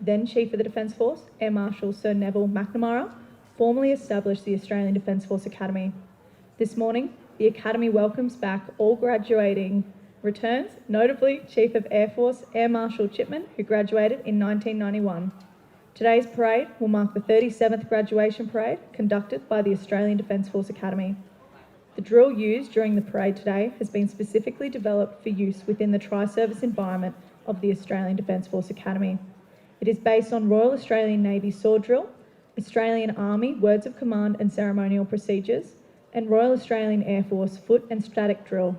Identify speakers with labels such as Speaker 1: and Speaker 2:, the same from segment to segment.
Speaker 1: then Chief of the Defence Force, Air Marshal Sir Neville McNamara, formally established the Australian Defence Force Academy. This morning, the Academy welcomes back all graduating returns, notably Chief of Air Force Air Marshal Chipman, who graduated in 1991. Today's parade will mark the 37th graduation parade conducted by the Australian Defence Force Academy. The drill used during the parade today has been specifically developed for use within the tri-service environment of the Australian Defence Force Academy. It is based on Royal Australian Navy sword drill, Australian Army words of command and ceremonial procedures, and Royal Australian Air Force foot and static drill.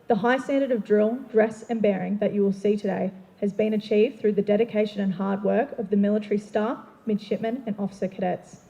Speaker 1: The high standard of drill, dress and bearing that you will see today has been achieved through the dedication and hard work of the military staff, midshipmen and officer cadets.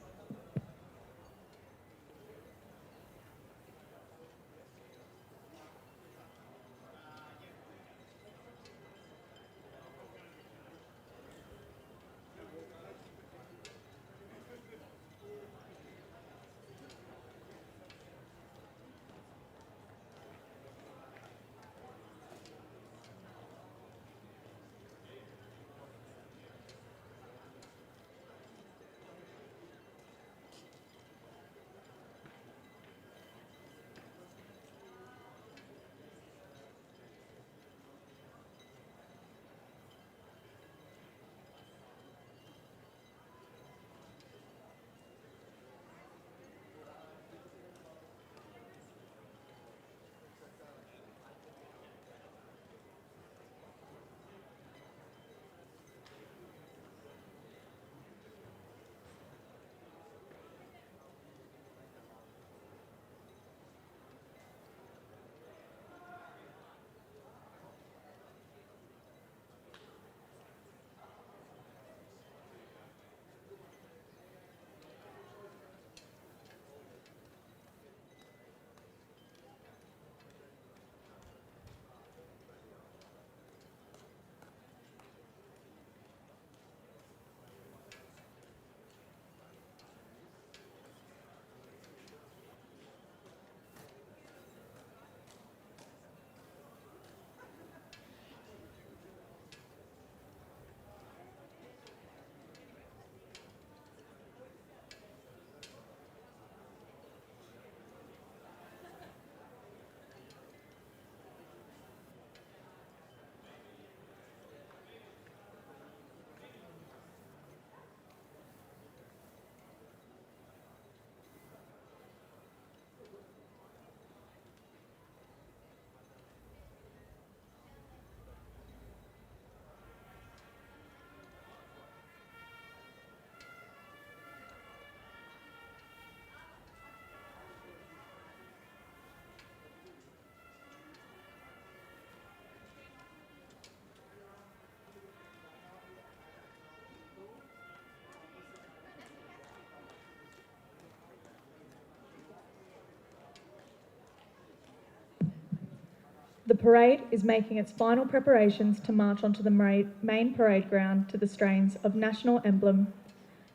Speaker 1: The parade is making its final preparations to march onto the main parade ground to the strains of National Emblem.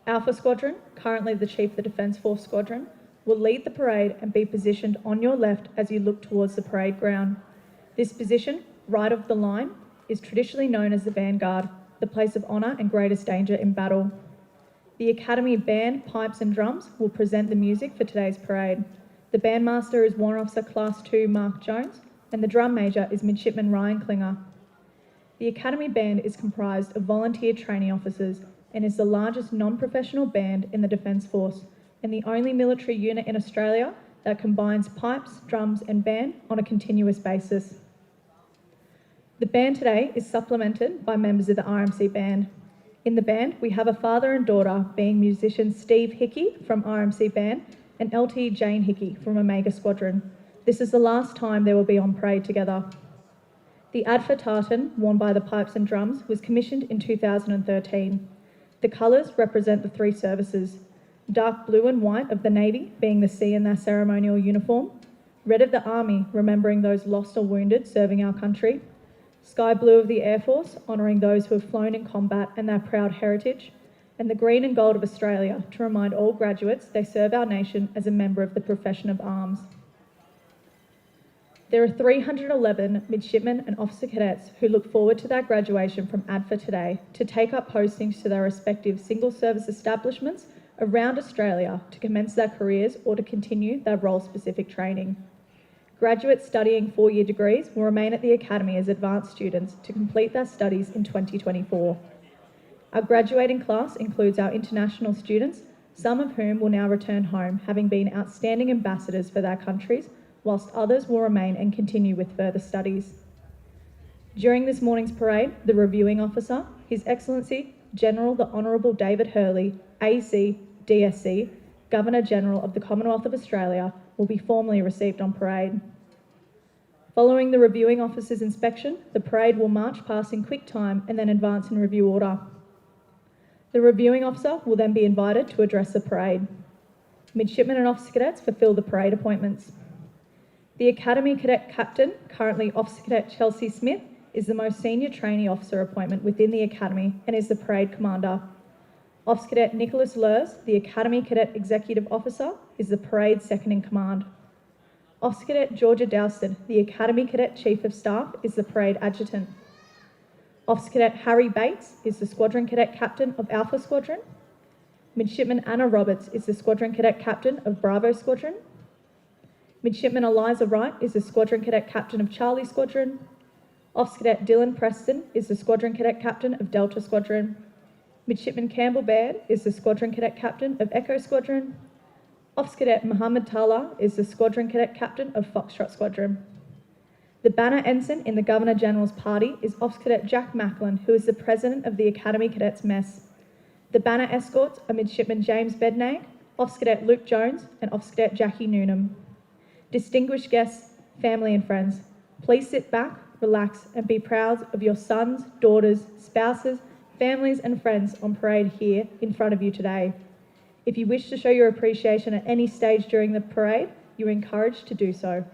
Speaker 1: Alpha Squadron, currently the Chief of the Defence Force Squadron, will lead the parade and be positioned on your left as you look towards the parade ground. This position, right of the line, is traditionally known as the vanguard, the place of honour and greatest danger in battle. The Academy Band, Pipes and Drums will present the music for today's parade. The bandmaster is Warrant Officer Class 2 Mark Jones, and the drum major is Midshipman Ryan Klinger. The Academy Band is comprised of volunteer trainee officers and is the largest non-professional band in the Defence Force and the only military unit in Australia that combines pipes, drums and band on a continuous basis. The band today is supplemented by members of the RMC Band. In the band, we have a father and daughter, being musicians Steve Hickey from RMC Band and LT Jane Hickey from Omega Squadron. This is the last time they will be on parade together. The ADFA tartan, worn by the Pipes and Drums, was commissioned in 2013. The colours represent the three services: dark blue and white of the Navy, being the sea in their ceremonial uniform; red of the Army, remembering those lost or wounded serving our country; sky blue of the Air Force, honouring those who have flown in combat and their proud heritage; and the green and gold of Australia, to remind all graduates they serve our nation as a member of the profession of arms. There are 311 midshipmen and officer cadets who look forward to their graduation from ADFA today to take up postings to their respective single service establishments around Australia to commence their careers or to continue their role-specific training. Graduates studying 4-year degrees will remain at the Academy as advanced students to complete their studies in 2024. Our graduating class includes our international students, some of whom will now return home, having been outstanding ambassadors for their countries, whilst others will remain and continue with further studies. During this morning's parade, the reviewing officer, His Excellency General the Honourable David Hurley, AC, DSC, Governor-General of the Commonwealth of Australia, will be formally received on parade. Following the reviewing officer's inspection, the parade will march past in quick time and then advance in review order. The reviewing officer will then be invited to address the parade. Midshipmen and officer cadets fulfil the parade appointments. The Academy Cadet Captain, currently Officer Cadet Chelsea Smith, is the most senior trainee officer appointment within the Academy and is the parade commander. Officer Cadet Nicholas Lurs, the Academy Cadet Executive Officer, is the parade second in command. Officer Cadet Georgia Dowston, the Academy Cadet Chief of Staff, is the parade adjutant. Officer Cadet Harry Bates is the Squadron Cadet Captain of Alpha Squadron. Midshipman Anna Roberts is the Squadron Cadet Captain of Bravo Squadron. Midshipman Eliza Wright is the Squadron Cadet Captain of Charlie Squadron. Officer Cadet Dylan Preston is the Squadron Cadet Captain of Delta Squadron. Midshipman Campbell Baird is the Squadron Cadet Captain of Echo Squadron. Officer Cadet Muhammad Tala is the Squadron Cadet Captain of Foxtrot Squadron. The banner ensign in the Governor-General's party is Officer Cadet Jack Macklin, who is the President of the Academy Cadets Mess. The banner escorts are Midshipman James Bednag, Officer Cadet Luke Jones, and Officer Cadet Jackie Noonan. Distinguished guests, family and friends, please sit back, relax, and be proud of your sons, daughters, spouses, families and friends on parade here in front of you today. If you wish to show your appreciation at any stage during the parade, you're encouraged to do so.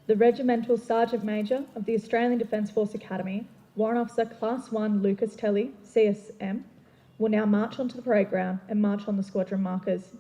Speaker 1: The Regimental Sergeant Major of the Australian Defence Force Academy, Warrant Officer Class 1 Lucas Telly, CSM, will now march onto the parade ground and march on the squadron markers.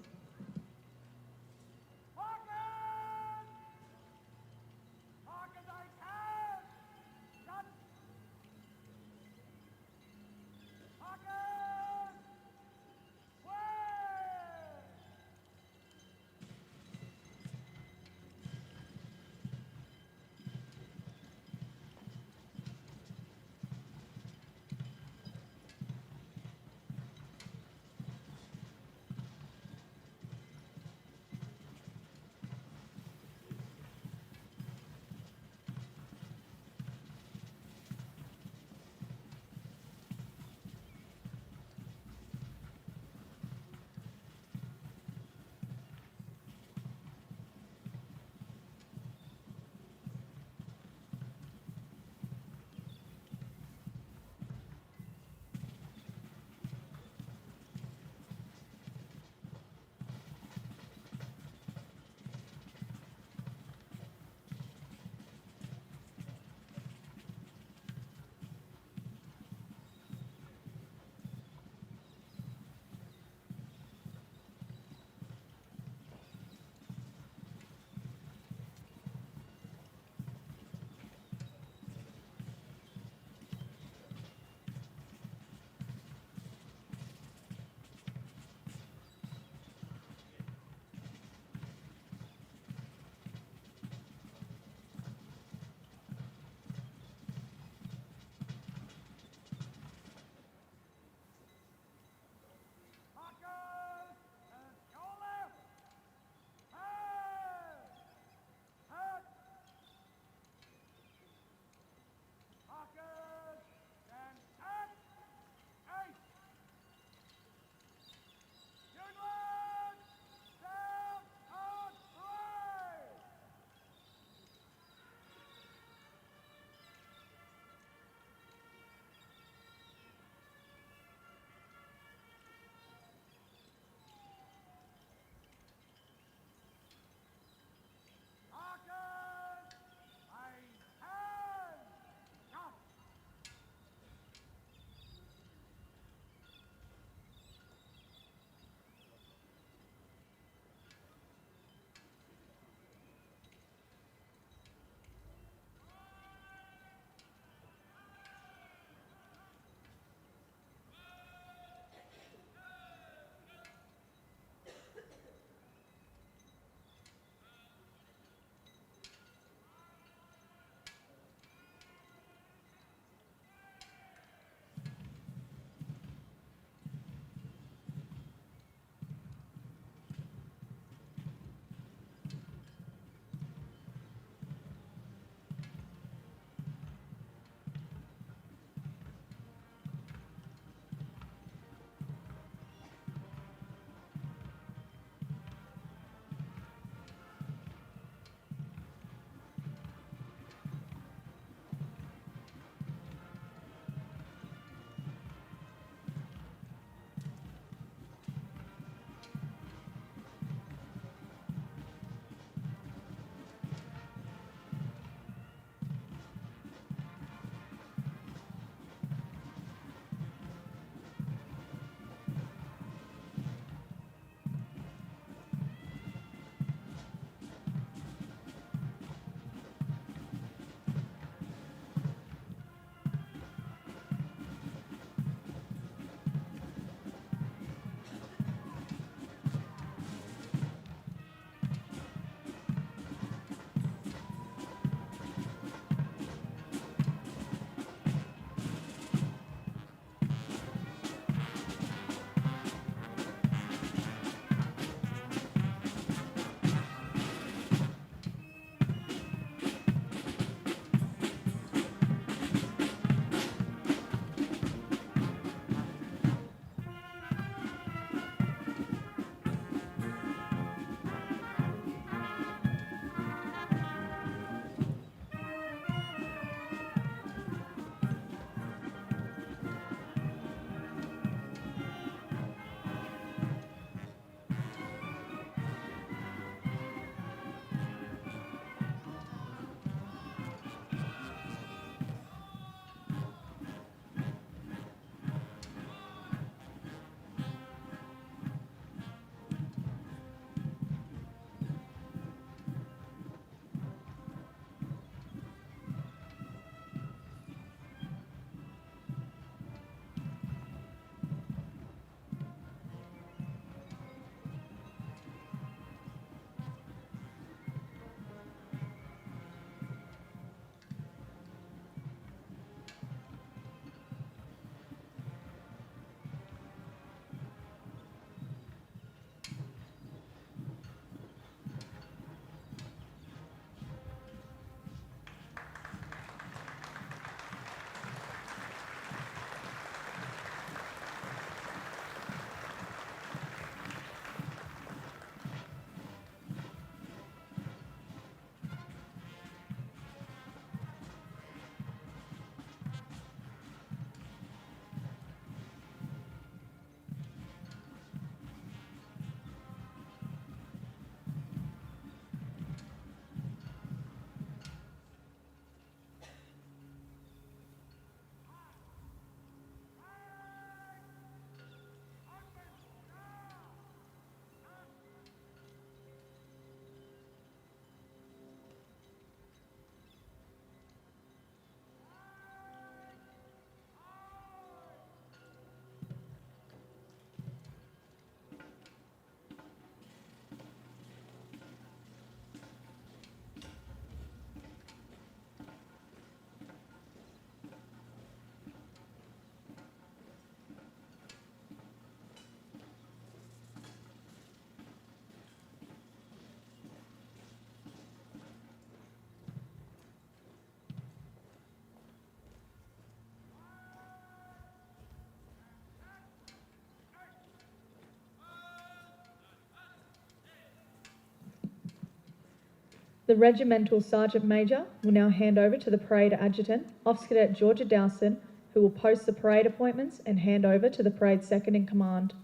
Speaker 1: The Regimental Sergeant Major will now hand over to the Parade Adjutant, Officer Cadet Georgia Dowson, who will post the parade appointments and hand over to the Parade Second in Command.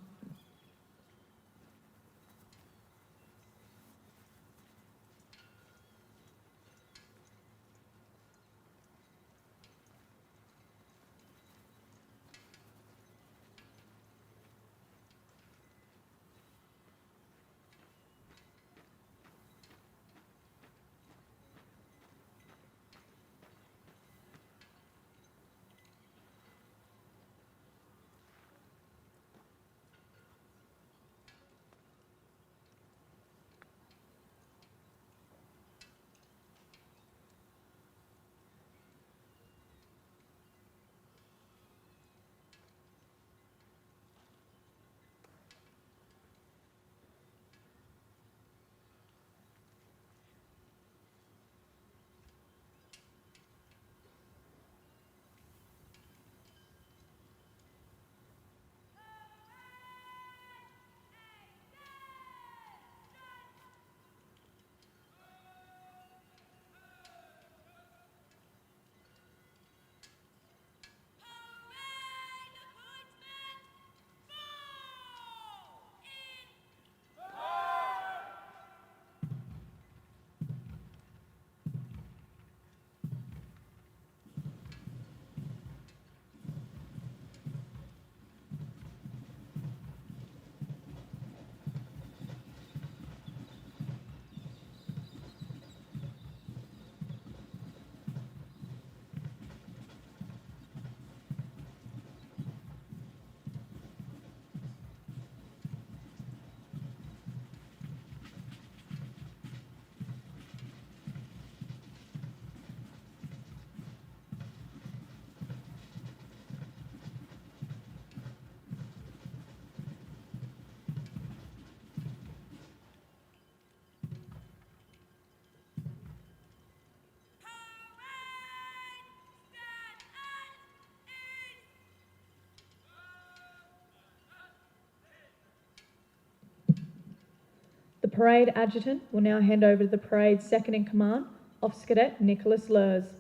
Speaker 1: The Parade Adjutant will now hand over to the Parade Second in Command, Officer Cadet Nicholas Lurs.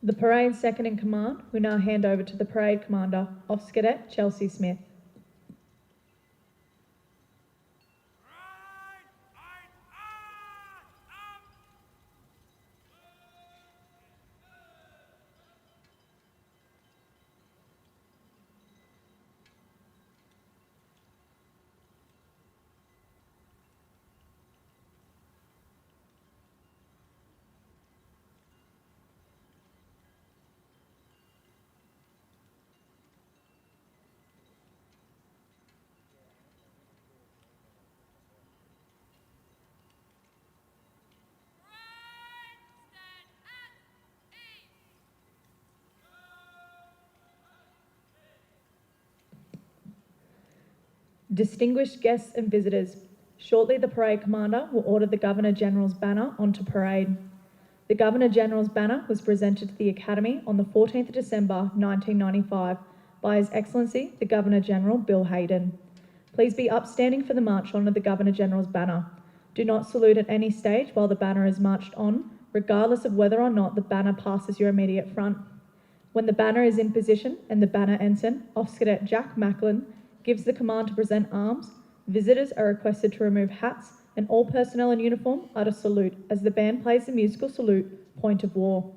Speaker 1: The Parade Second in Command will now hand over to the Parade Commander, Officer Cadet Chelsea Smith. Distinguished guests and visitors, shortly the Parade Commander will order the Governor-General's banner onto parade. The Governor-General's banner was presented to the Academy on the 14th of December 1995 by His Excellency the Governor-General Bill Hayden. Please be upstanding for the march on of the Governor-General's banner. Do not salute at any stage while the banner is marched on, regardless of whether or not the banner passes your immediate front. When the banner is in position and the banner ensign, Officer Cadet Jack Macklin, gives the command to present arms, visitors are requested to remove hats and all personnel in uniform are to salute as the band plays the musical salute, Point of War.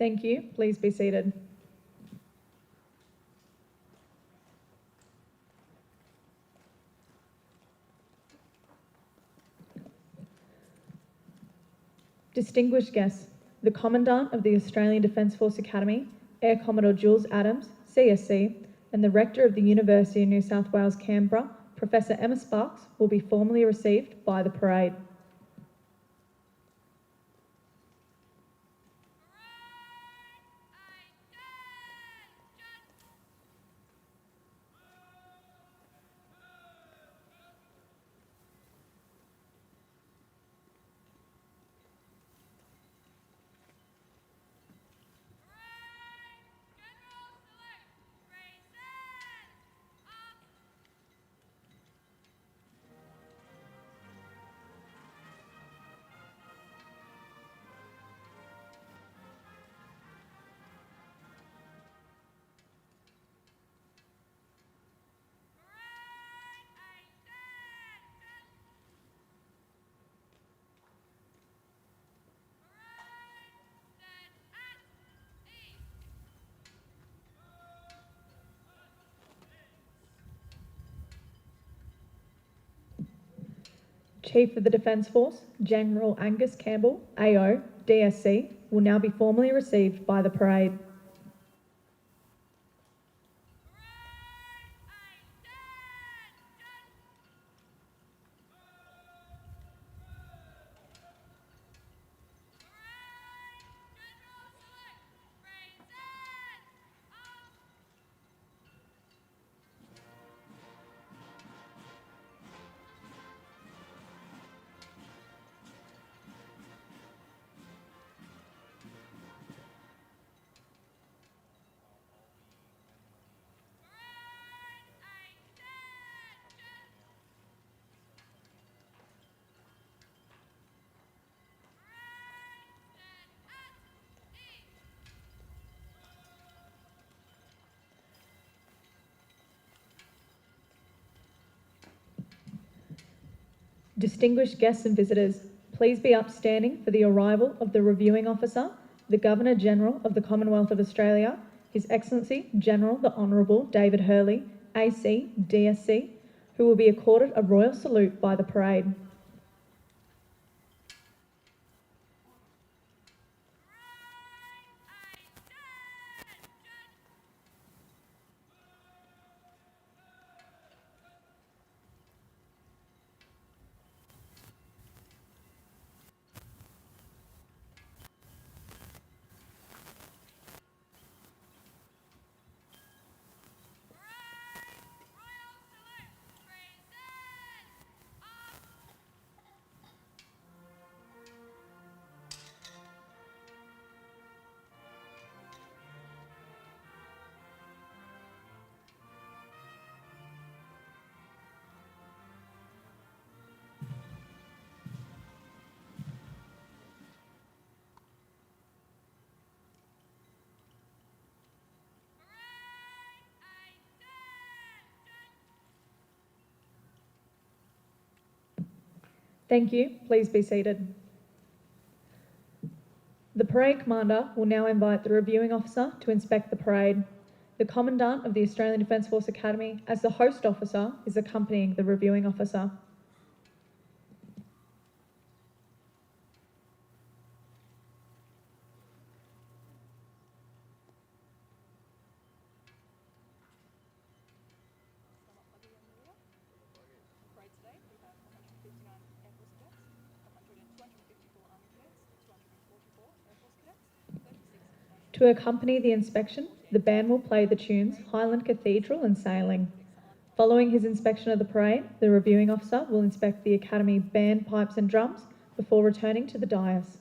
Speaker 1: Thank you. Please be seated. Distinguished guests, the Commandant of the Australian Defence Force Academy, Air Commodore Jules Adams, CSC, and the Rector of the University of New South Wales, Canberra, Professor Emma Sparks, will be formally received by the parade. Chief of the Defence Force, General Angus Campbell, AO, DSC, will now be formally received by the parade. Distinguished guests and visitors, please be upstanding for the arrival of the Reviewing Officer, the Governor-General of the Commonwealth of Australia, His Excellency General the Honourable David Hurley, AC, DSC, who will be accorded a royal salute by the parade. Thank you. Please be seated. The parade commander will now invite the reviewing officer to inspect the parade. The Commandant of the Australian Defence Force Academy, as the host officer, is accompanying the reviewing officer. To accompany the inspection, the band will play the tunes Highland Cathedral and Sailing. Following his inspection of the parade, the reviewing officer will inspect the Academy band, pipes and drums before returning to the dais.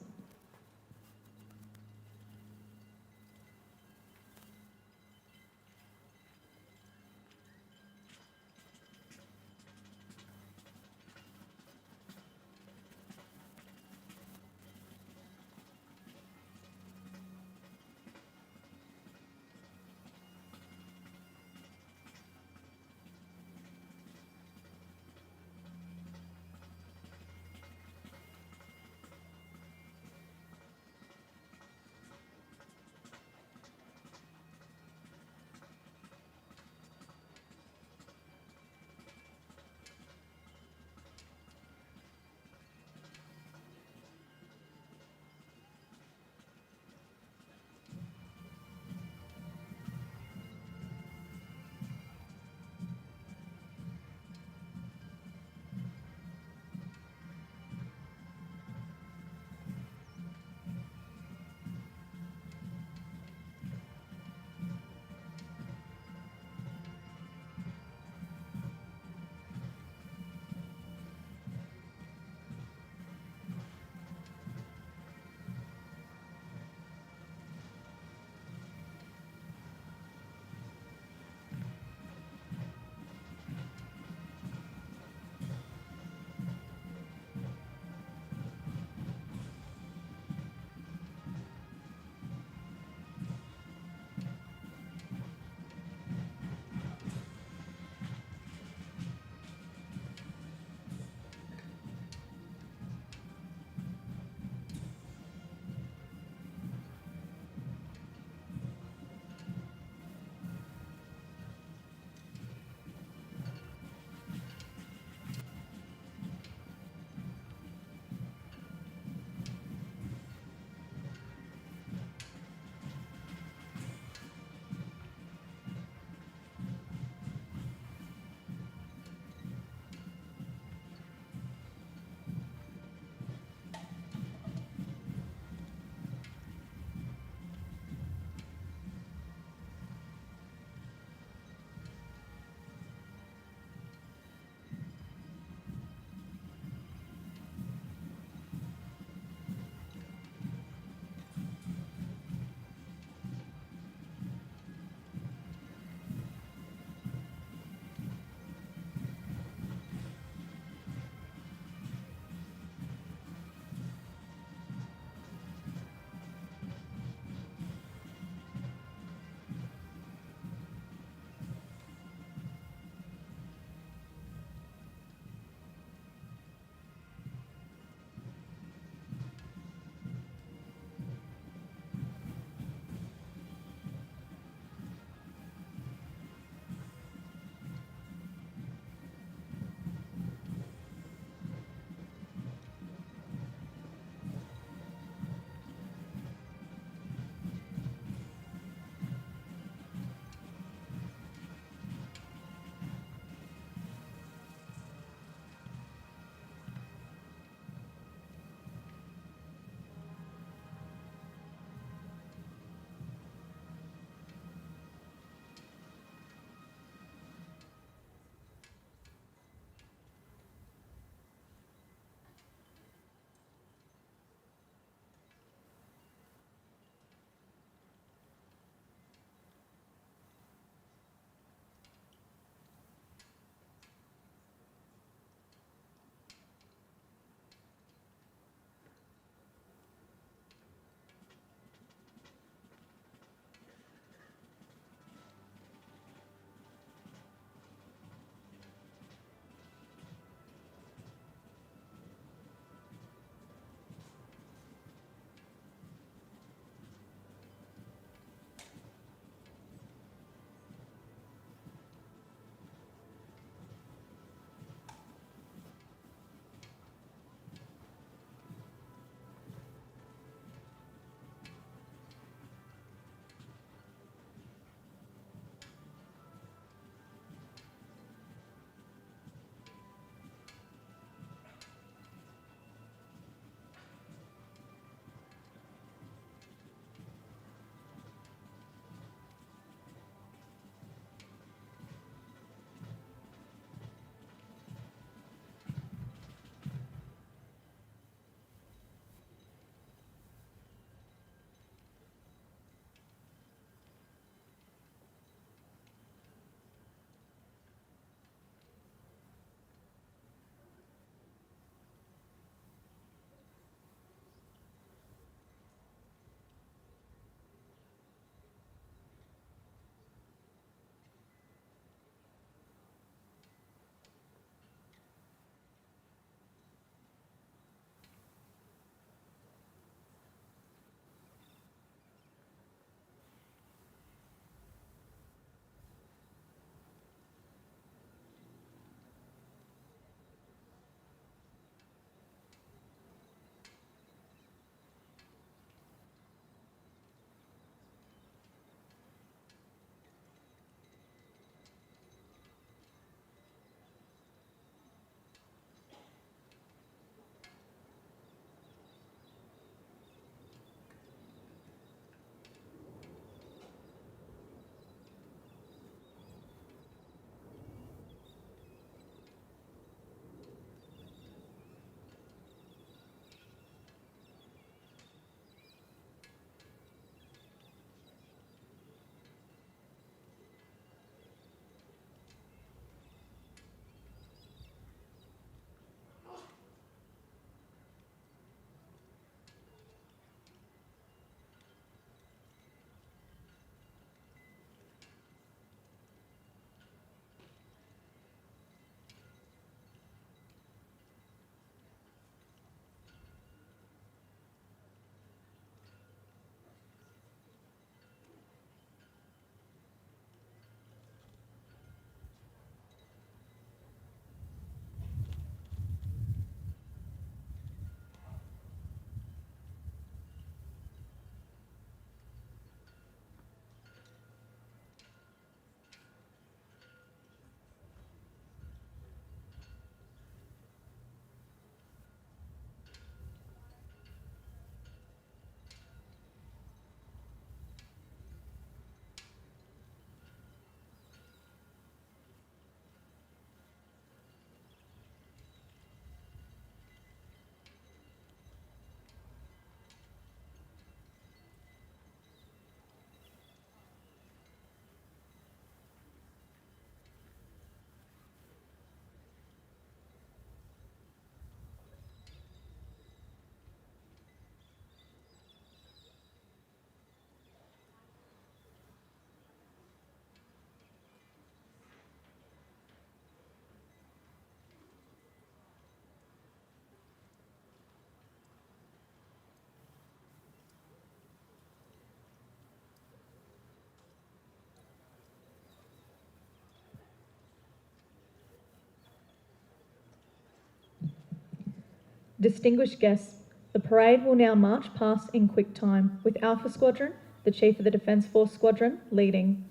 Speaker 1: Distinguished guests, the parade will now march past in quick time, with Alpha Squadron, the Chief of the Defence Force Squadron, leading.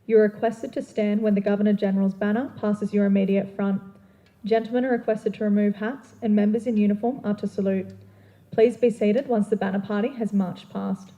Speaker 1: You are requested to stand when the Governor-General's banner passes your immediate front. Gentlemen are requested to remove hats, and members in uniform are to salute. Please be seated once the banner party has marched past.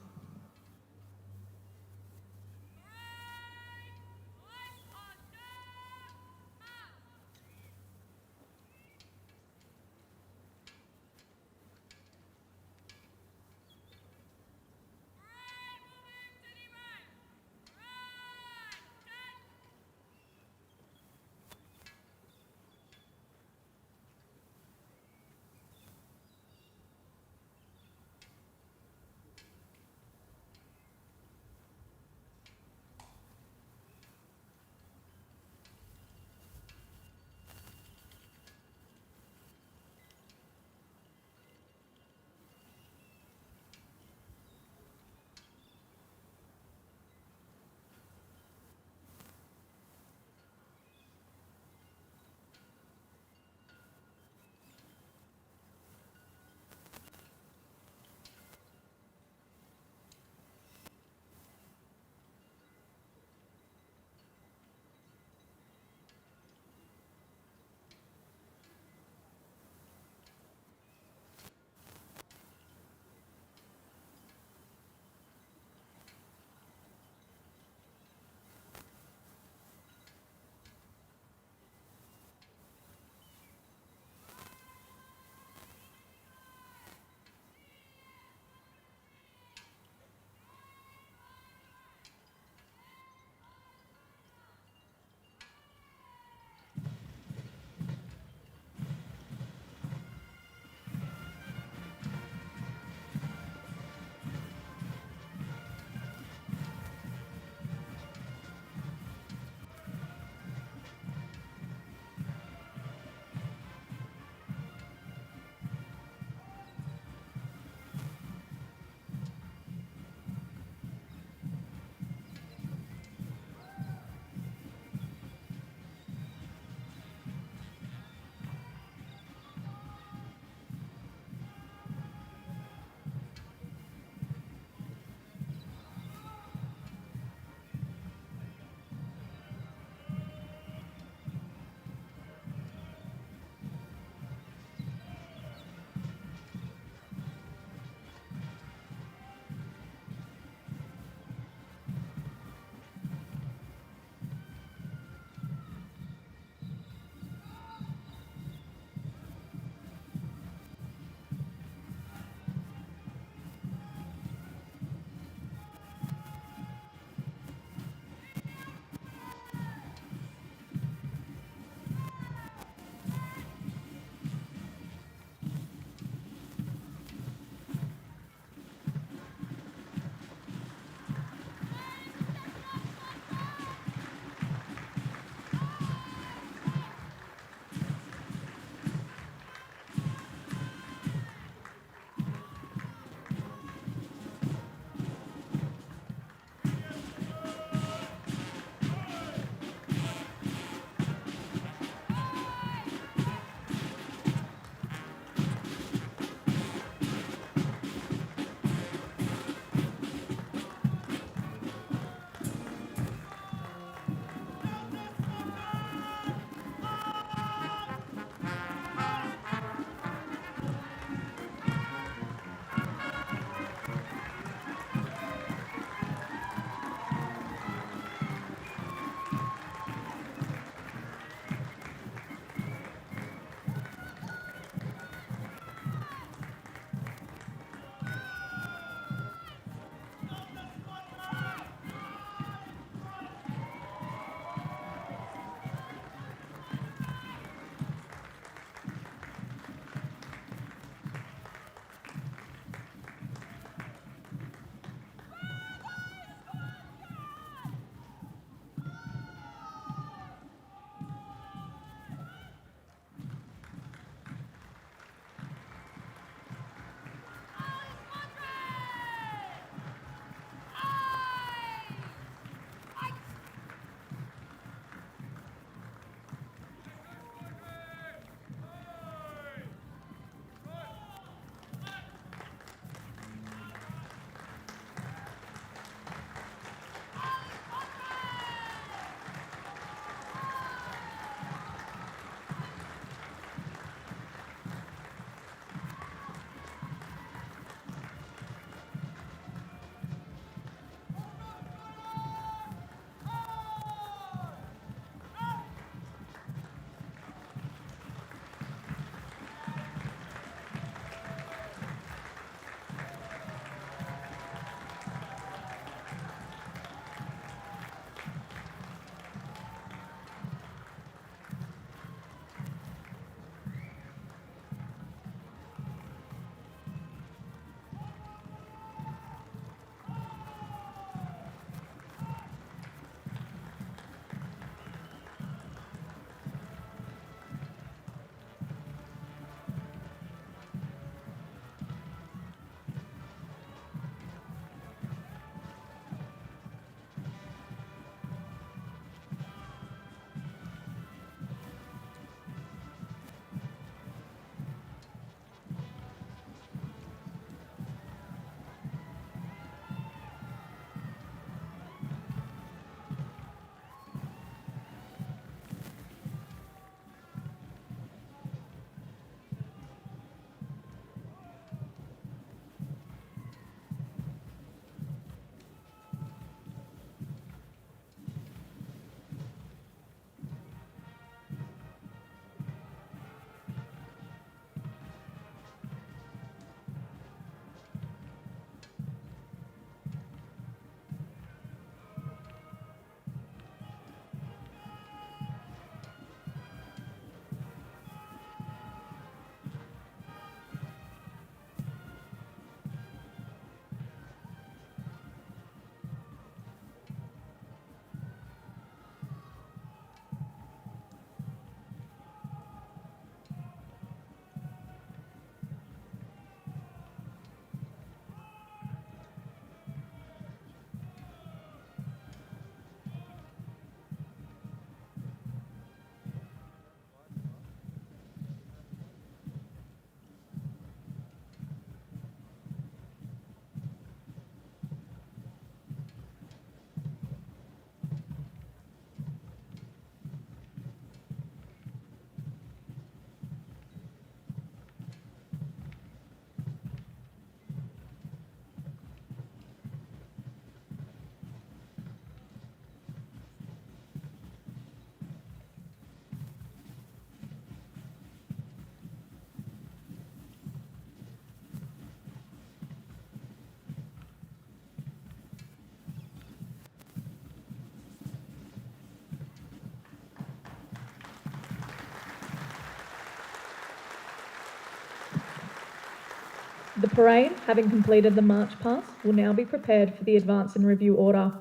Speaker 1: The parade, having completed the march past, will now be prepared for the advance and review order.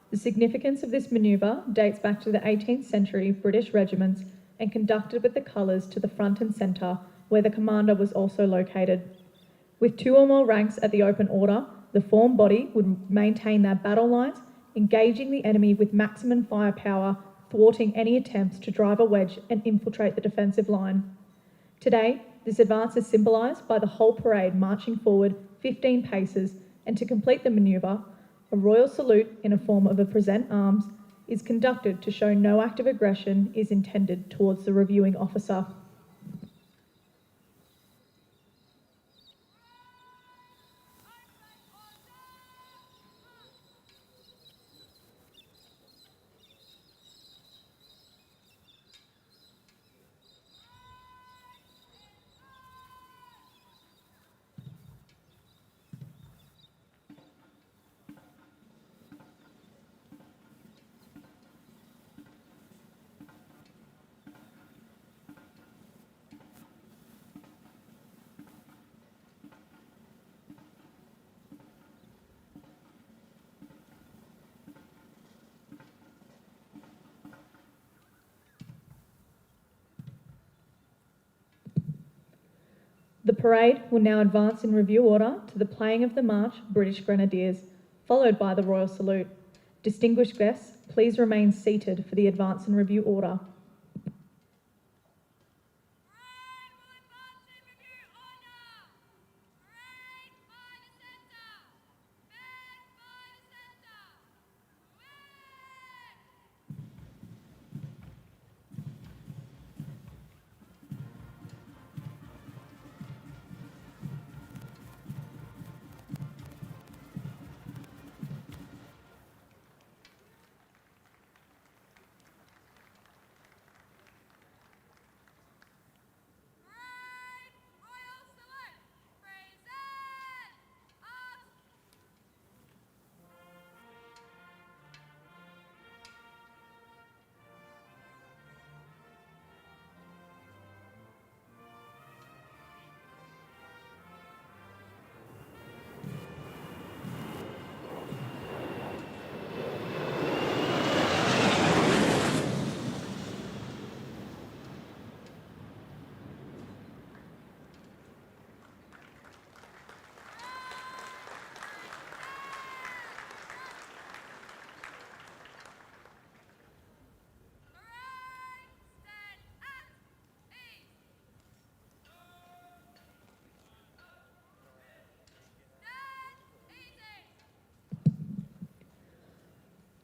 Speaker 1: The significance of this manoeuvre dates back to the 18th century British regiments and conducted with the colours to the front and centre, where the commander was also located. With 2 or more ranks at the open order, the formed body would maintain their battle lines, engaging the enemy with maximum firepower, thwarting any attempts to drive a wedge and infiltrate the defensive line. Today, this advance is symbolised by the whole parade marching forward 15 paces, and to complete the manoeuvre, a royal salute in a form of a present arms is conducted to show no act of aggression is intended towards the reviewing officer. The parade will now advance in review order to the playing of the march British Grenadiers, followed by the royal salute. Distinguished guests, please remain seated for the advance and review order.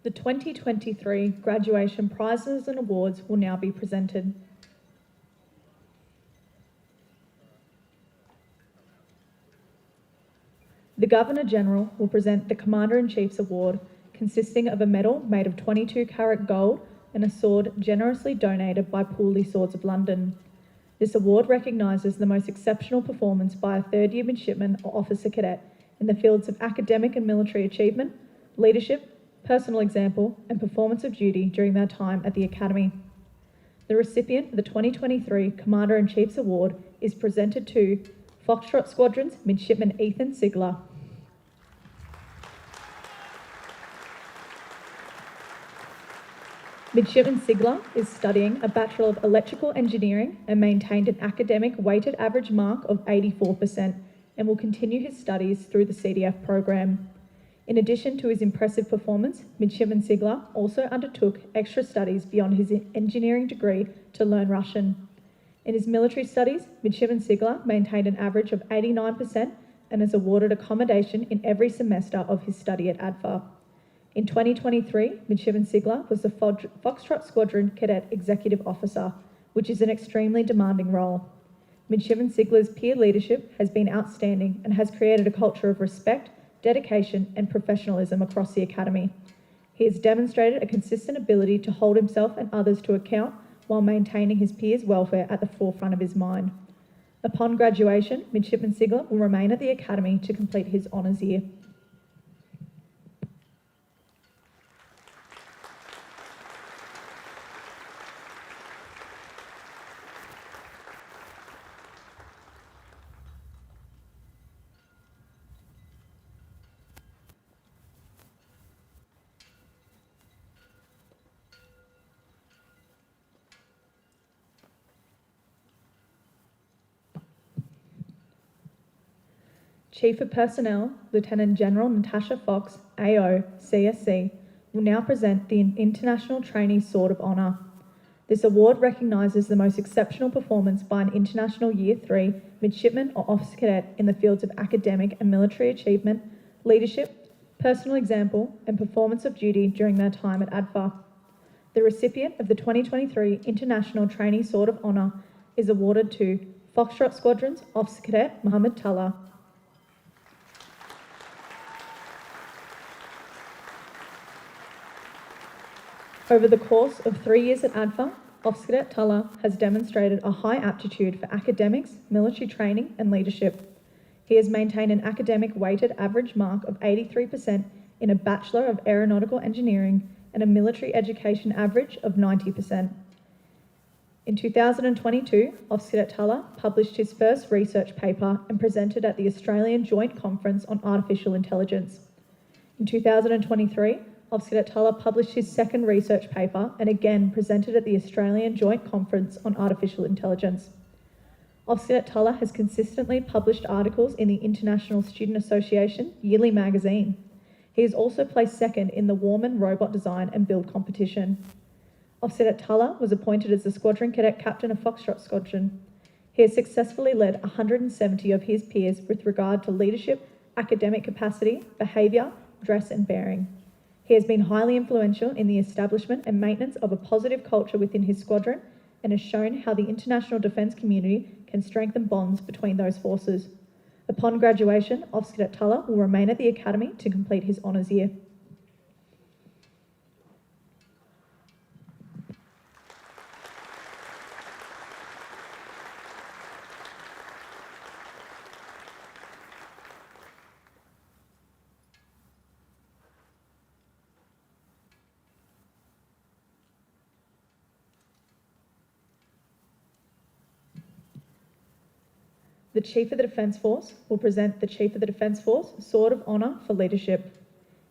Speaker 1: The 2023 graduation prizes and awards will now be presented. The Governor-General will present the Commander-in-Chief's Award, consisting of a medal made of 22-carat gold and a sword generously donated by Pooley Swords of London. This award recognises the most exceptional performance by a third-year midshipman or officer cadet in the fields of academic and military achievement, leadership, personal example, and performance of duty during their time at the Academy. The recipient of the 2023 Commander-in-Chief's Award is presented to Foxtrot Squadron's Midshipman Ethan Sigler. Midshipman Sigler is studying a Bachelor of Electrical Engineering and maintained an academic weighted average mark of 84% and will continue his studies through the CDF program. In addition to his impressive performance, Midshipman Sigler also undertook extra studies beyond his engineering degree to learn Russian. In his military studies, Midshipman Sigler maintained an average of 89% and is awarded accommodation in every semester of his study at ADFA. In 2023, Midshipman Sigler was the Foxtrot Squadron Cadet Executive Officer, which is an extremely demanding role. Midshipman Sigler's peer leadership has been outstanding and has created a culture of respect, dedication and professionalism across the Academy. He has demonstrated a consistent ability to hold himself and others to account while maintaining his peers' welfare at the forefront of his mind. Upon graduation, Midshipman Sigler will remain at the Academy to complete his honours year. Chief of Personnel, Lieutenant General Natasha Fox, AO, CSC, will now present the International Trainee Sword of Honour. This award recognises the most exceptional performance by an international Year 3 midshipman or officer cadet in the fields of academic and military achievement, leadership, personal example, and performance of duty during their time at ADFA. The recipient of the 2023 International Trainee Sword of Honour is awarded to Foxtrot Squadron's Officer Cadet Mohammed Tallah. Over the course of 3 years at ADFA, Officer Cadet Tallah has demonstrated a high aptitude for academics, military training and leadership. He has maintained an academic weighted average mark of 83% in a Bachelor of Aeronautical Engineering and a military education average of 90%. In 2022, Officer Cadet Tallah published his first research paper and presented at the Australian Joint Conference on Artificial Intelligence. In 2023, Officer Cadet Tallah published his second research paper and again presented at the Australian Joint Conference on Artificial Intelligence. Officer Cadet Tallah has consistently published articles in the International Student Association Yearly Magazine. He has also placed second in the Warman Robot Design and Build competition. Officer Cadet Tallah was appointed as the Squadron Cadet Captain of Foxtrot Squadron. He has successfully led 170 of his peers with regard to leadership, academic capacity, behaviour, dress and bearing. He has been highly influential in the establishment and maintenance of a positive culture within his squadron and has shown how the international defence community can strengthen bonds between those forces. Upon graduation, Officer Cadet Tallah will remain at the Academy to complete his honours year. The Chief of the Defence Force will present the Chief of the Defence Force Sword of Honour for Leadership.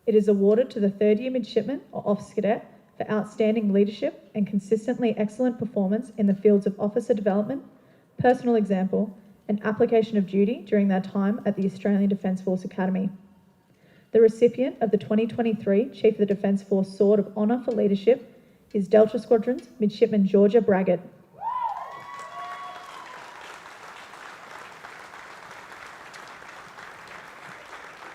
Speaker 1: It is awarded to the third year midshipman or officer cadet for outstanding leadership and consistently excellent performance in the fields of officer development, personal example, and application of duty during their time at the Australian Defence Force Academy. The recipient of the 2023 Chief of the Defence Force Sword of Honour for Leadership is Delta Squadron's Midshipman Georgia Braggett.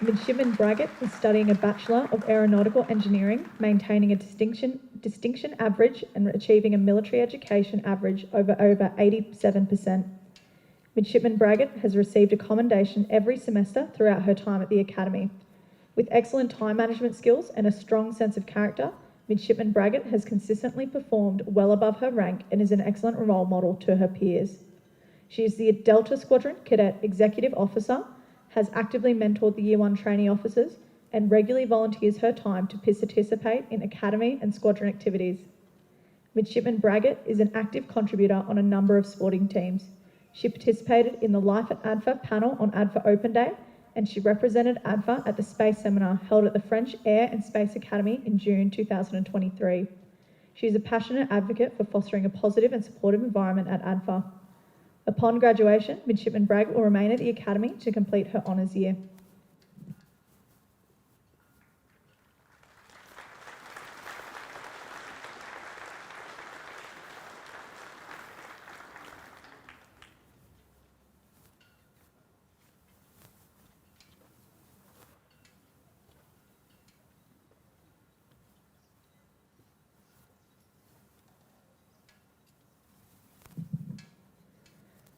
Speaker 1: Midshipman Braggett is studying a Bachelor of Aeronautical Engineering, maintaining a distinction average and achieving a military education average over 87%. Midshipman Braggett has received a commendation every semester throughout her time at the Academy. With excellent time management skills and a strong sense of character, Midshipman Braggett has consistently performed well above her rank and is an excellent role model to her peers. She is the Delta Squadron Cadet Executive Officer, has actively mentored the Year 1 trainee officers, and regularly volunteers her time to participate in Academy and Squadron activities. Midshipman Braggett is an active contributor on a number of sporting teams. She participated in the Life at ADFA panel on ADFA Open Day, and she represented ADFA at the Space Seminar held at the French Air and Space Academy in June 2023. She is a passionate advocate for fostering a positive and supportive environment at ADFA. Upon graduation, Midshipman Braggett will remain at the Academy to complete her honours year.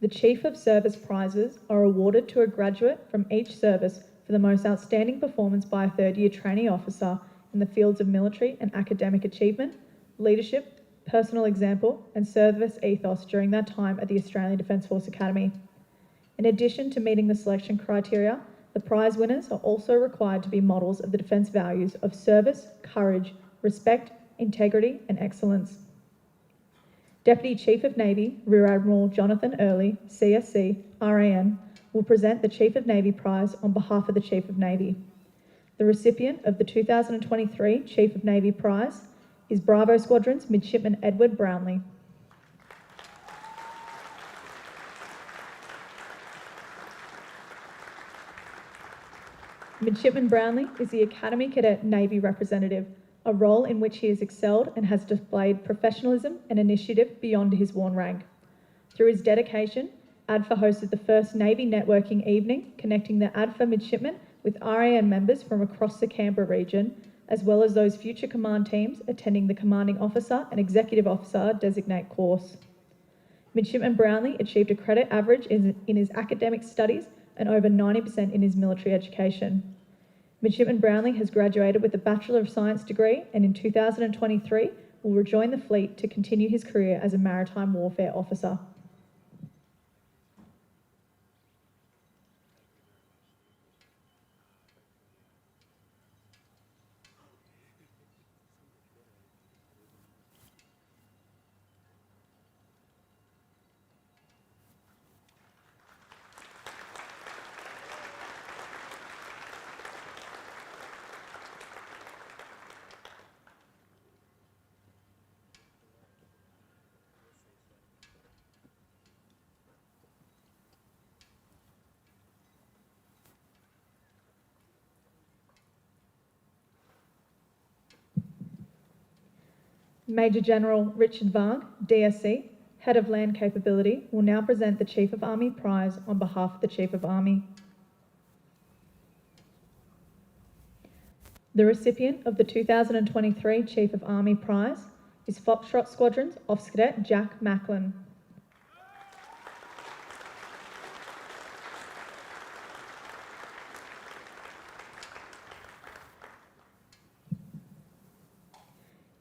Speaker 1: The Chief of Service prizes are awarded to a graduate from each service for the most outstanding performance by a third-year trainee officer in the fields of military and academic achievement, leadership, personal example, and service ethos during their time at the Australian Defence Force Academy. In addition to meeting the selection criteria, the prize winners are also required to be models of the defence values of service, courage, respect, integrity, and excellence. Deputy Chief of Navy, Rear Admiral Jonathan Early, CSC, RAN, will present the Chief of Navy Prize on behalf of the Chief of Navy. The recipient of the 2023 Chief of Navy Prize is Bravo Squadron's Midshipman Edward Brownlee. Midshipman Brownlee is the Academy Cadet Navy representative, a role in which he has excelled and has displayed professionalism and initiative beyond his worn rank. Through his dedication, ADFA hosted the first Navy networking evening, connecting the ADFA midshipmen with RAN members from across the Canberra region, as well as those future command teams attending the Commanding Officer and Executive Officer Designate course. Midshipman Brownlee achieved a credit average in his academic studies and over 90% in his military education. Midshipman Brownlee has graduated with a Bachelor of Science degree and in 2023 will rejoin the fleet to continue his career as a maritime warfare officer. Major General Richard Varg, DSC, Head of Land Capability, will now present the Chief of Army Prize on behalf of the Chief of Army. The recipient of the 2023 Chief of Army Prize is Foxtrot Squadron's Officer Cadet Jack Macklin.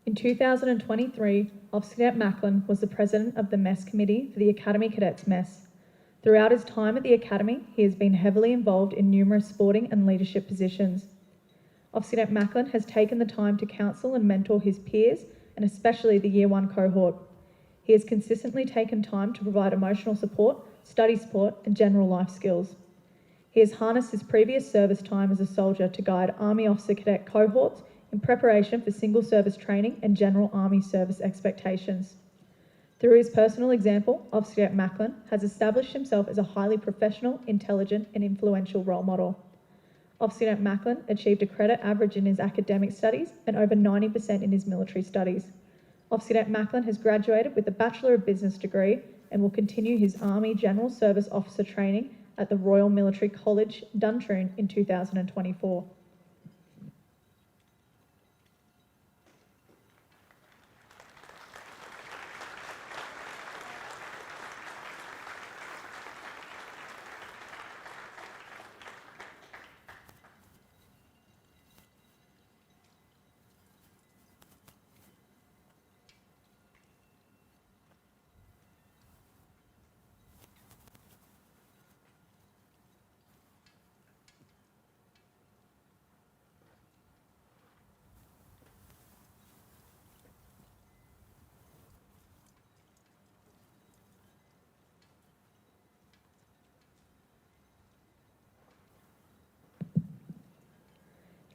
Speaker 1: In 2023, Officer Cadet Macklin was the President of the Mess Committee for the Academy Cadets Mess. Throughout his time at the Academy, he has been heavily involved in numerous sporting and leadership positions. Officer Cadet Macklin has taken the time to counsel and mentor his peers, and especially the Year 1 cohort. He has consistently taken time to provide emotional support, study support, and general life skills. He has harnessed his previous service time as a soldier to guide Army Officer Cadet cohorts in preparation for single service training and general Army service expectations. Through his personal example, Officer Cadet Macklin has established himself as a highly professional, intelligent, and influential role model. Officer Cadet Macklin achieved a credit average in his academic studies and over 90% in his military studies. Officer Cadet Macklin has graduated with a Bachelor of Business degree and will continue his Army General Service Officer training at the Royal Military College, Duntroon in 2024.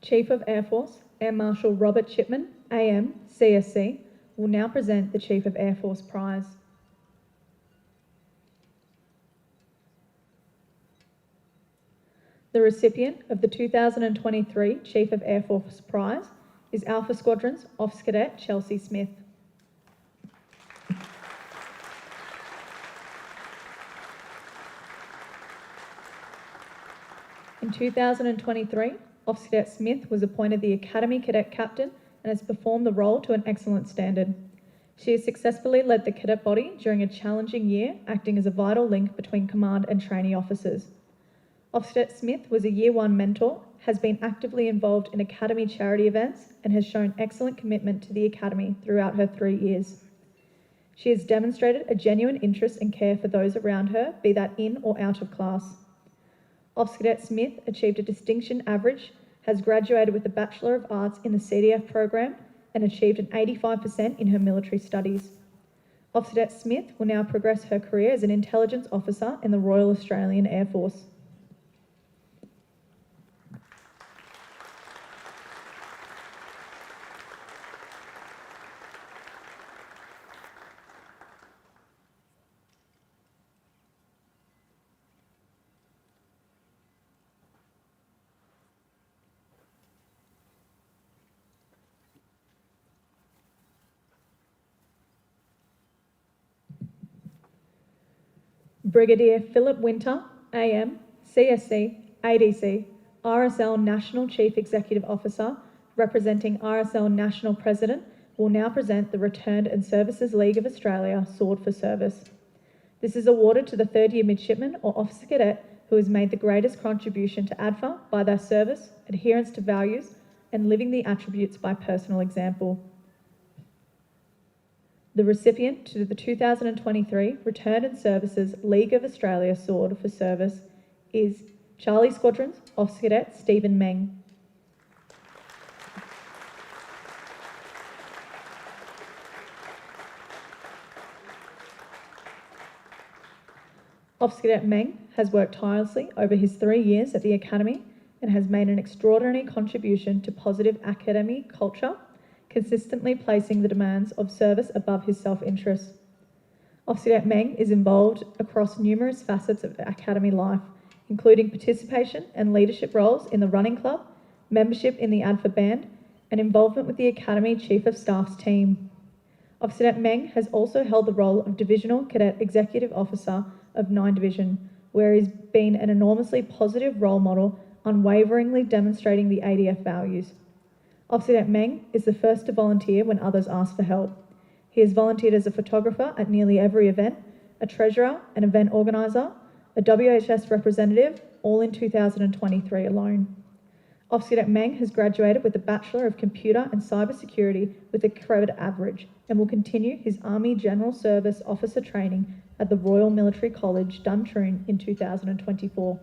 Speaker 1: Chief of Air Force, Air Marshal Robert Chipman, AM, CSC, will now present the Chief of Air Force Prize. The recipient of the 2023 Chief of Air Force Prize is Alpha Squadron's Officer Cadet Chelsea Smith. In 2023, Officer Cadet Smith was appointed the Academy Cadet Captain and has performed the role to an excellent standard. She has successfully led the cadet body during a challenging year, acting as a vital link between command and trainee officers. Officer Cadet Smith was a Year 1 mentor, has been actively involved in Academy charity events, and has shown excellent commitment to the Academy throughout her 3 years. She has demonstrated a genuine interest and care for those around her, be that in or out of class. Officer Cadet Smith achieved a distinction average, has graduated with a Bachelor of Arts in the CDF program, and achieved an 85% in her military studies. Officer Cadet Smith will now progress her career as an intelligence officer in the Royal Australian Air Force. Brigadier Philip Winter, AM, CSC, ADC, RSL National Chief Executive Officer, representing RSL National President, will now present the Returned and Services League of Australia Sword for Service. This is awarded to the third-year midshipman or officer cadet who has made the greatest contribution to ADFA by their service, adherence to values, and living the attributes by personal example. The recipient to the 2023 Returned and Services League of Australia Sword for Service is Charlie Squadron's Officer Cadet Stephen Meng. Officer Cadet Meng has worked tirelessly over his 3 years at the Academy and has made an extraordinary contribution to positive academy culture, consistently placing the demands of service above his self-interest. Officer Cadet Meng is involved across numerous facets of Academy life, including participation and leadership roles in the running club, membership in the ADFA band, and involvement with the Academy Chief of Staff's team. Officer Cadet Meng has also held the role of Divisional Cadet Executive Officer of 9 Division, where he's been an enormously positive role model, unwaveringly demonstrating the ADF values. Officer Cadet Meng is the first to volunteer when others ask for help. He has volunteered as a photographer at nearly every event, a treasurer, an event organiser, a WHS representative, all in 2023 alone. Officer Cadet Meng has graduated with a Bachelor of Computer and Cybersecurity with a credit average and will continue his Army General Service Officer training at the Royal Military College, Duntroon in 2024.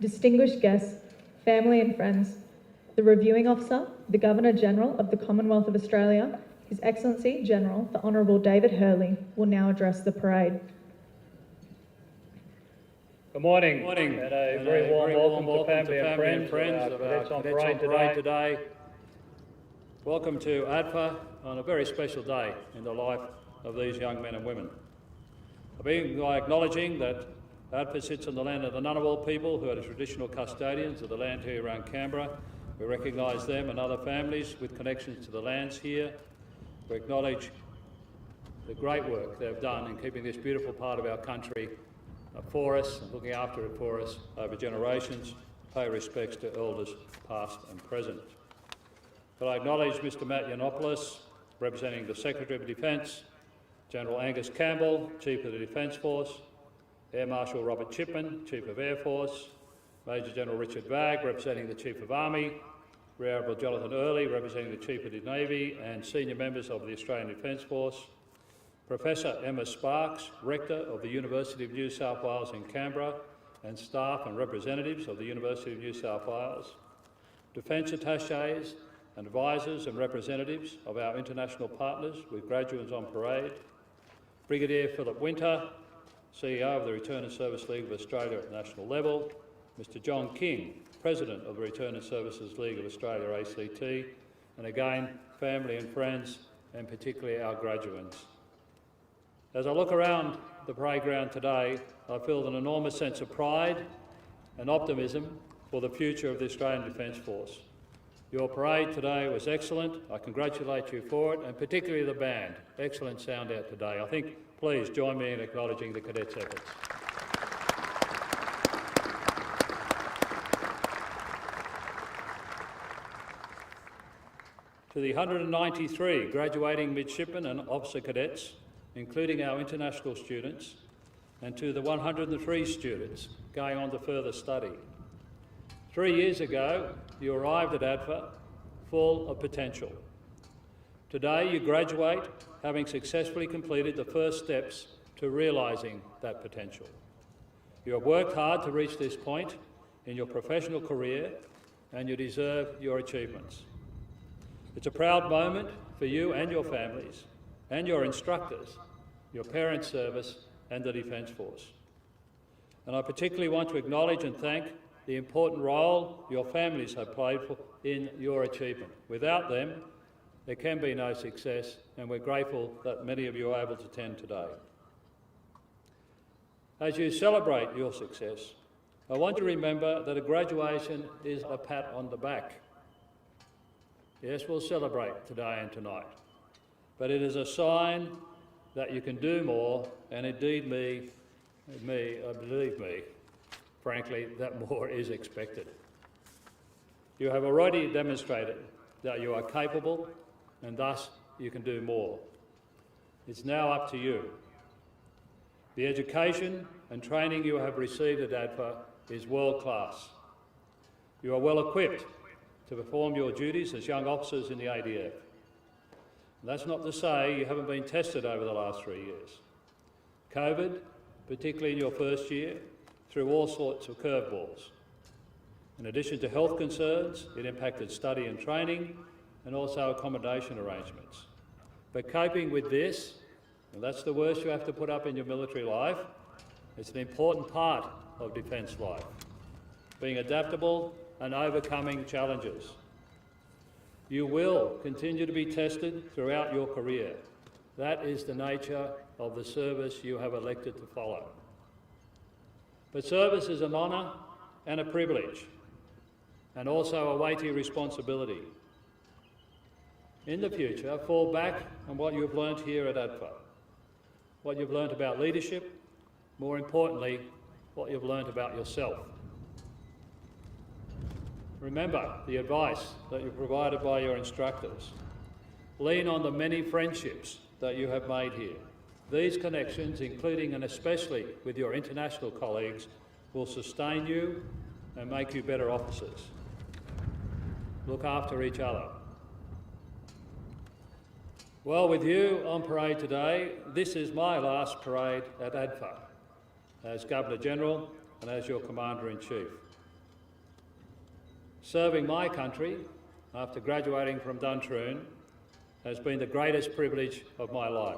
Speaker 1: Distinguished guests, family and friends, the Reviewing Officer, the Governor-General of the Commonwealth of Australia, His Excellency General, the Honourable David Hurley, will now address the parade.
Speaker 2: Good morning. And a very warm welcome to family and friends of our cadets on parade today. Welcome to ADFA on a very special day in the life of these young men and women. I begin by acknowledging that ADFA sits on the land of the Ngunnawal people, who are the traditional custodians of the land here around Canberra. We recognise them and other families with connections to the lands here. We acknowledge the great work they've done in keeping this beautiful part of our country for us and looking after it for us over generations. Pay respects to elders past and present. But I acknowledge Mr Matt Yiannopoulos, representing the Secretary of Defence, General Angus Campbell, Chief of the Defence Force, Air Marshal Robert Chipman, Chief of Air Force, Major General Richard Vagg, representing the Chief of Army, Rear Admiral Jonathan Early, representing the Chief of the Navy, and senior members of the Australian Defence Force, Professor Emma Sparks, Rector of the University of New South Wales in Canberra, and staff and representatives of the University of New South Wales, Defence Attachés and advisors and representatives of our international partners with graduates on parade, Brigadier Philip Winter, CEO of the Return and Service League of Australia at national level, Mr John King, President of the Return and Services League of Australia ACT, and again, family and friends, and particularly our graduates. As I look around the parade ground today, I feel an enormous sense of pride and optimism for the future of the Australian Defence Force. Your parade today was excellent. I congratulate you for it, and particularly the band. Excellent sound out today. I think, please join me in acknowledging the cadets' efforts. To the 193 graduating midshipmen and officer cadets, including our international students, and to the 103 students going on to further study. 3 years ago, you arrived at ADFA full of potential. Today, you graduate having successfully completed the first steps to realising that potential. You have worked hard to reach this point in your professional career, and you deserve your achievements. It's a proud moment for you and your families, and your instructors, your parents' service, and the Defence Force. And I particularly want to acknowledge and thank the important role your families have played in your achievement. Without them, there can be no success, and we're grateful that many of you are able to attend today. As you celebrate your success, I want you to remember that a graduation is a pat on the back. Yes, we'll celebrate today and tonight, but it is a sign that you can do more, and indeed believe me, frankly, that more is expected. You have already demonstrated that you are capable, and thus you can do more. It's now up to you. The education and training you have received at ADFA is world class. You are well equipped to perform your duties as young officers in the ADF. And that's not to say you haven't been tested over the last 3 years. COVID, particularly in your first year, threw all sorts of curveballs. In addition to health concerns, it impacted study and training and also accommodation arrangements. But coping with this, and that's the worst you have to put up in your military life, it's an important part of defence life. Being adaptable and overcoming challenges. You will continue to be tested throughout your career. That is the nature of the service you have elected to follow. But service is an honour and a privilege, and also a weighty responsibility. In the future, fall back on what you've learnt here at ADFA, what you've learnt about leadership, more importantly, what you've learnt about yourself. Remember the advice that you're provided by your instructors. Lean on the many friendships that you have made here. These connections, including and especially with your international colleagues, will sustain you and make you better officers. Look after each other. Well, with you on parade today, this is my last parade at ADFA as Governor-General and as your Commander-in-Chief. Serving my country after graduating from Duntroon has been the greatest privilege of my life.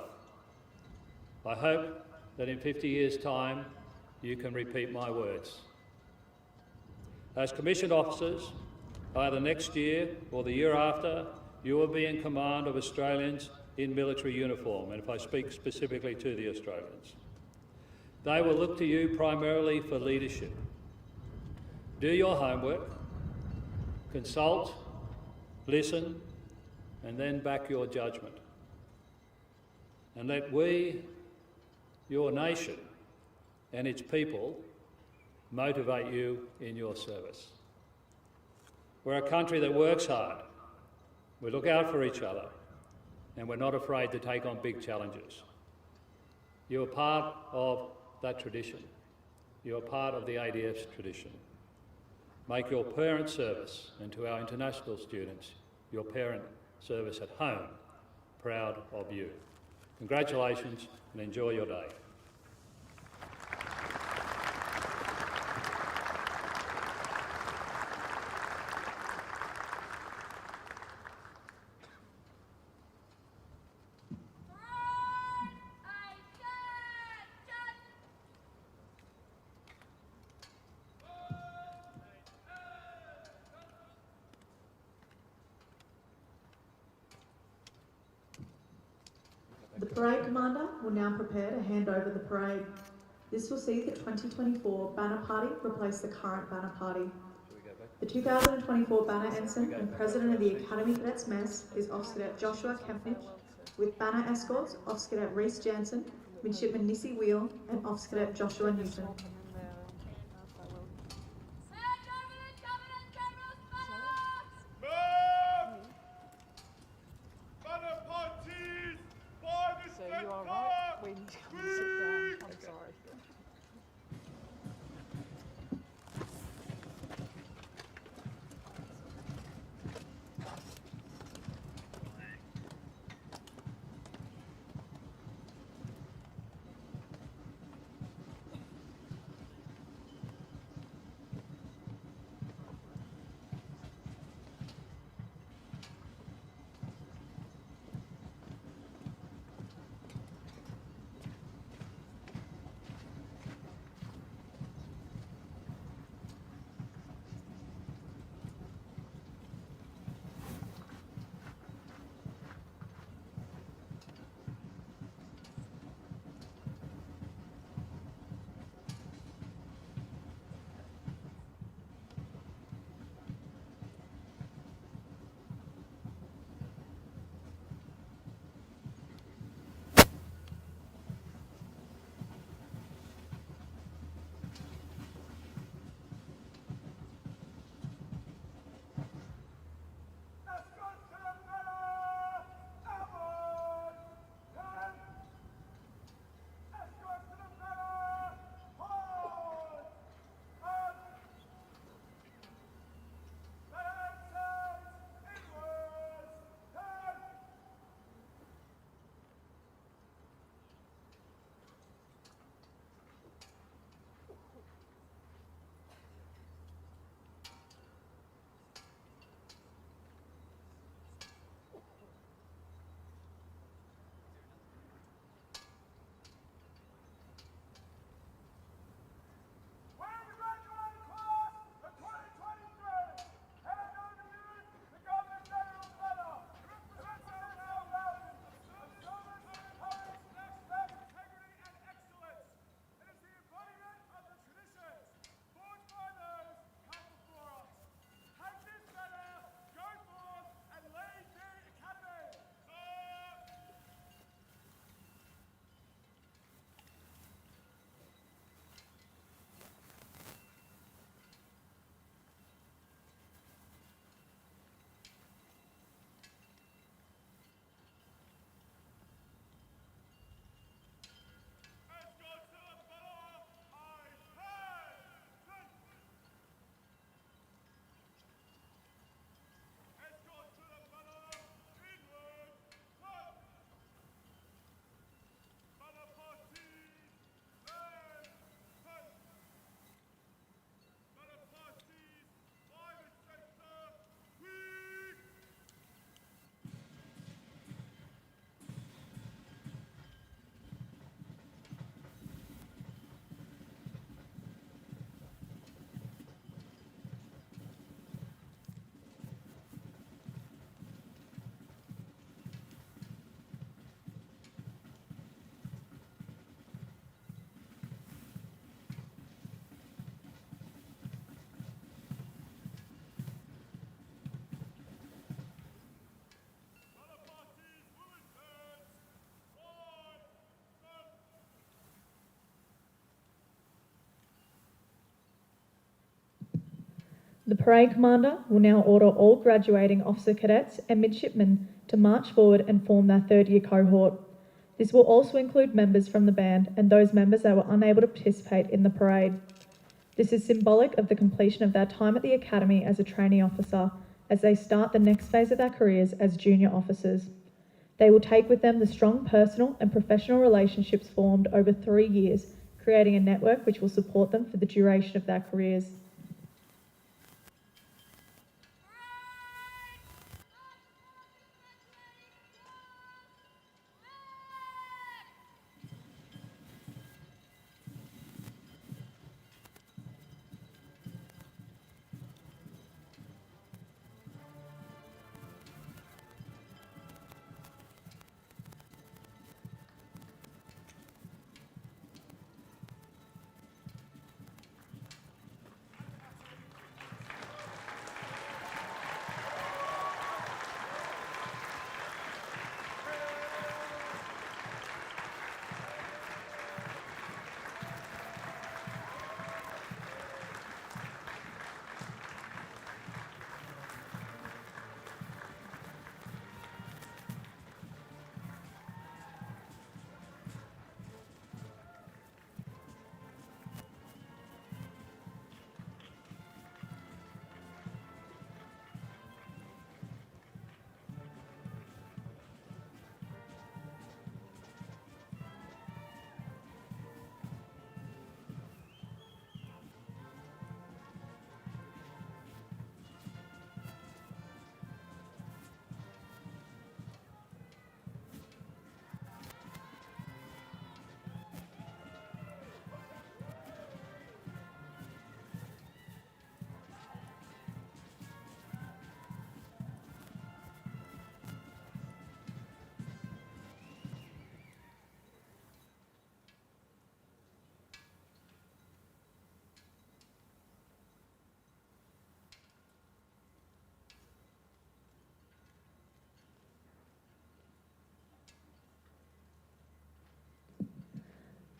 Speaker 2: I hope that in 50 years' time you can repeat my words. As commissioned officers, either next year or the year after, you will be in command of Australians in military uniform, and if I speak specifically to the Australians. They will look to you primarily for leadership. Do your homework, consult, listen, and then back your judgment. And let we, your nation, and its people motivate you in your service. We're a country that works hard. We look out for each other, and we're not afraid to take on big challenges. You're part of that tradition. You're part of the ADF's tradition. Make your parent service, and to our international students, your parent service at home, proud of you. Congratulations and enjoy your day.
Speaker 1: The parade commander will now prepare to hand over the parade. This will see the 2024 banner party replace the current banner party. The 2024 banner ensign and president of the Academy Cadets Mess is Officer Cadet Joshua Kempnich, with banner escorts Officer Cadet Reese Jansen, Midshipman Nissi Wheel, and Officer Cadet Joshua Newton.
Speaker 3: So you are right when you come and sit down. I'm sorry.
Speaker 1: The parade commander will now order all graduating officer cadets and midshipmen to march forward and form their third-year cohort. This will also include members from the band and those members that were unable to participate in the parade. This is symbolic of the completion of their time at the academy as a trainee officer as they start the next phase of their careers as junior officers. They will take with them the strong personal and professional relationships formed over 3 years, creating a network which will support them for the duration of their careers.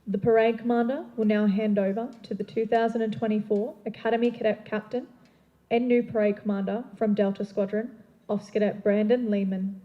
Speaker 1: The parade commander will now hand over to the 2024 Academy Cadet Captain and new parade commander from Delta Squadron, Officer Cadet Brandon Lehman.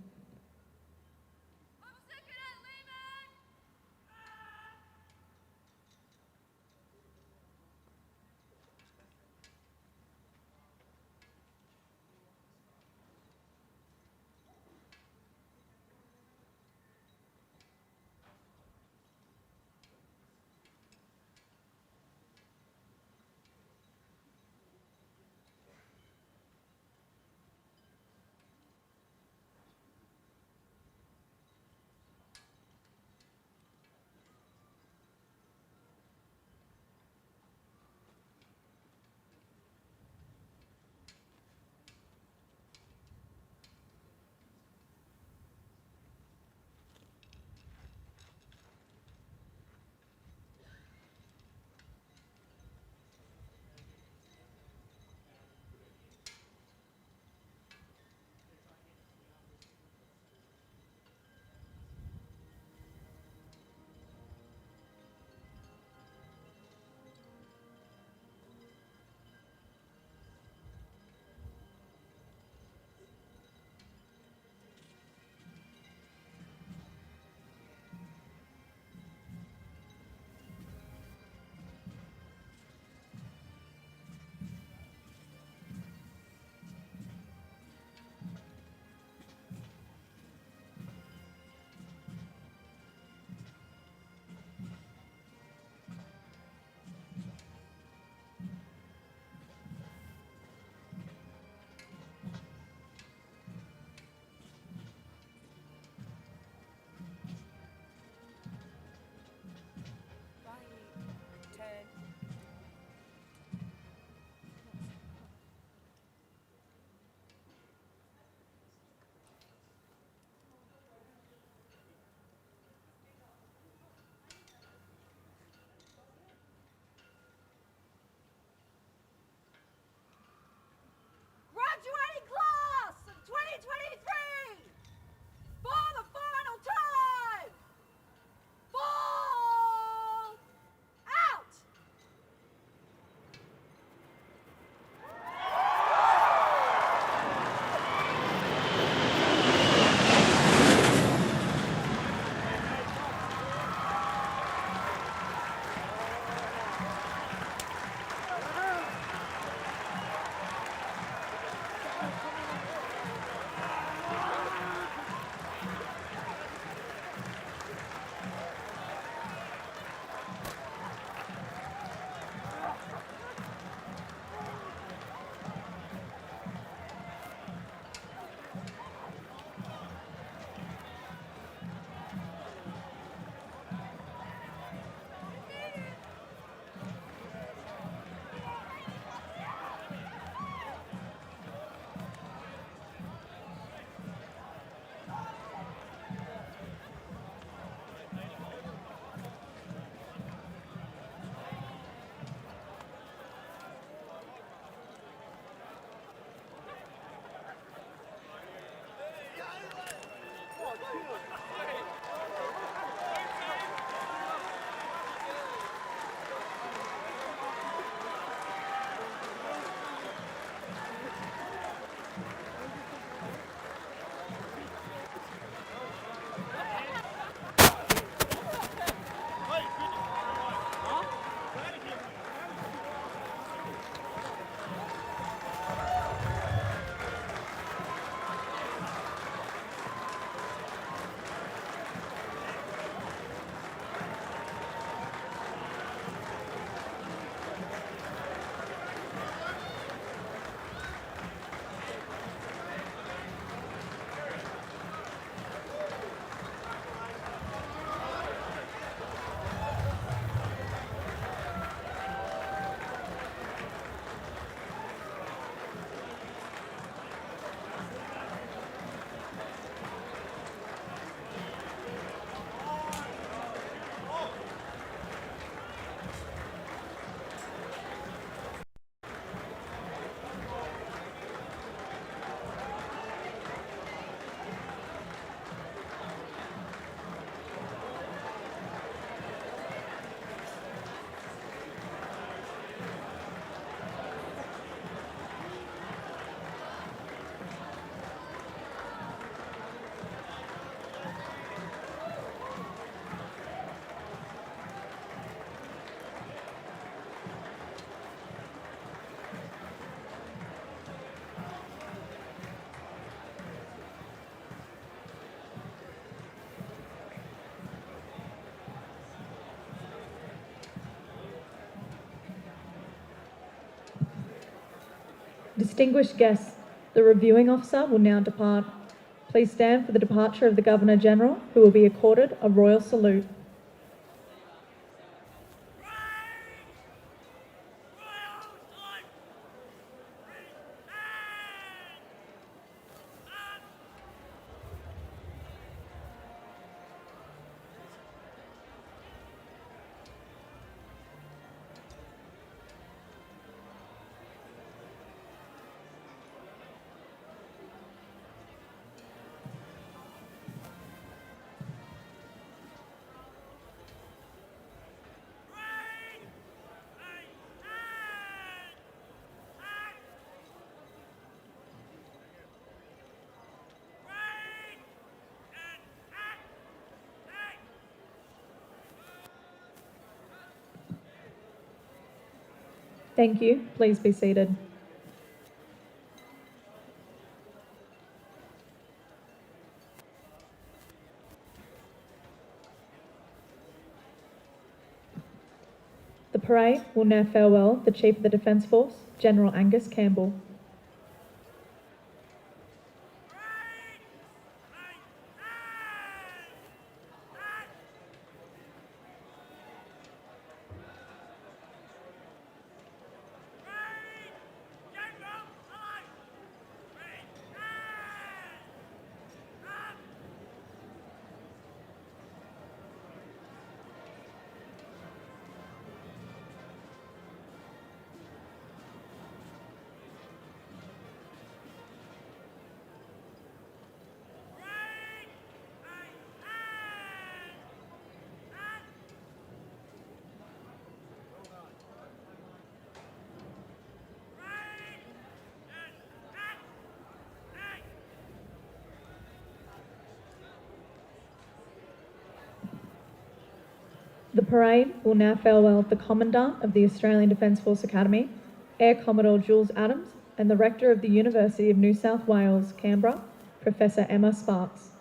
Speaker 1: Distinguished guests, the reviewing officer will now depart. Please stand for the departure of the Governor-General, who will be accorded a royal salute. Thank you. Please be seated. The parade will now farewell the Chief of the Defence Force, General Angus Campbell. The parade will now farewell the Commandant of the Australian Defence Force Academy, Air Commodore Jules Adams, and the Rector of the University of New South Wales, Canberra, Professor Emma Sparks.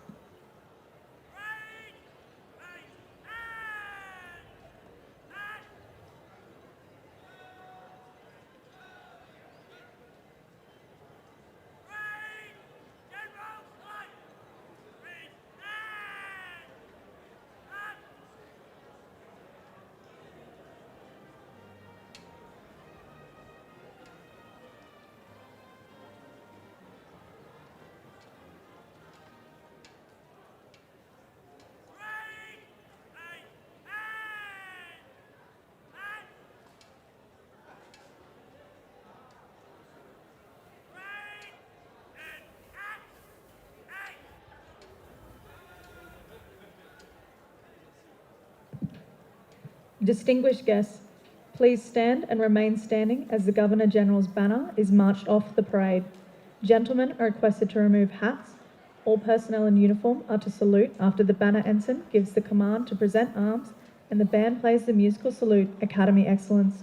Speaker 1: Distinguished guests, please stand and remain standing as the Governor-General's banner is marched off the parade. Gentlemen are requested to remove hats. All personnel in uniform are to salute after the banner ensign gives the command to present arms and the band plays the musical salute, Academy Excellence.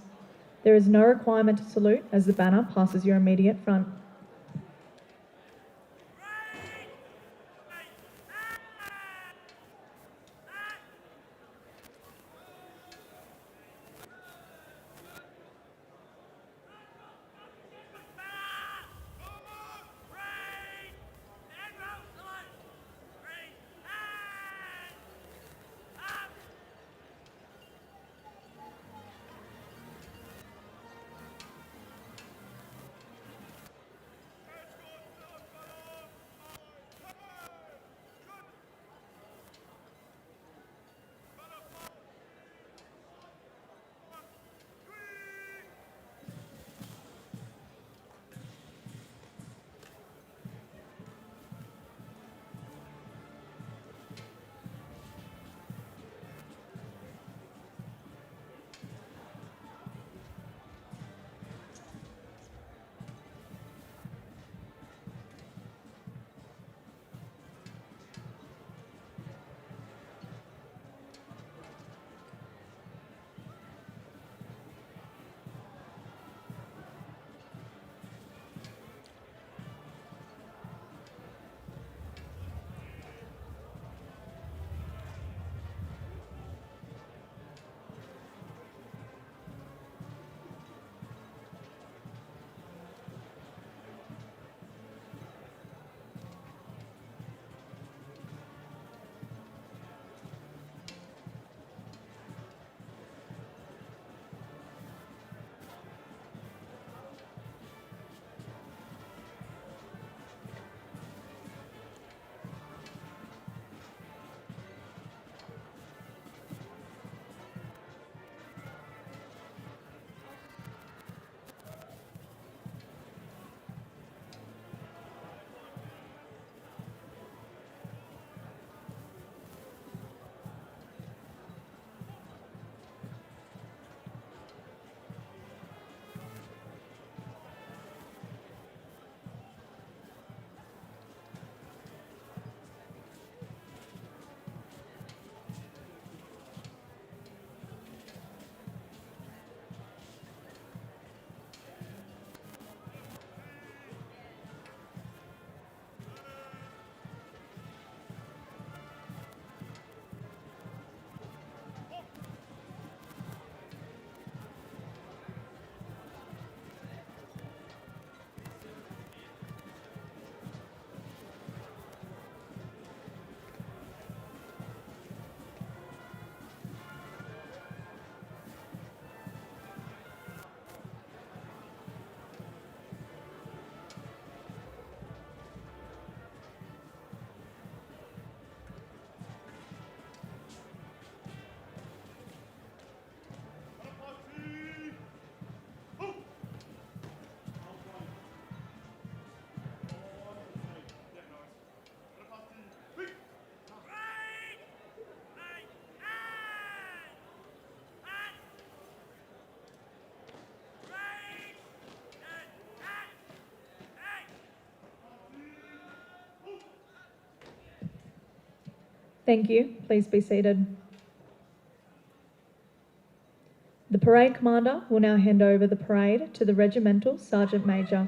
Speaker 1: There is no requirement to salute as the banner passes your immediate front. Thank you. Please be seated. The parade commander will now hand over the parade to the regimental sergeant major.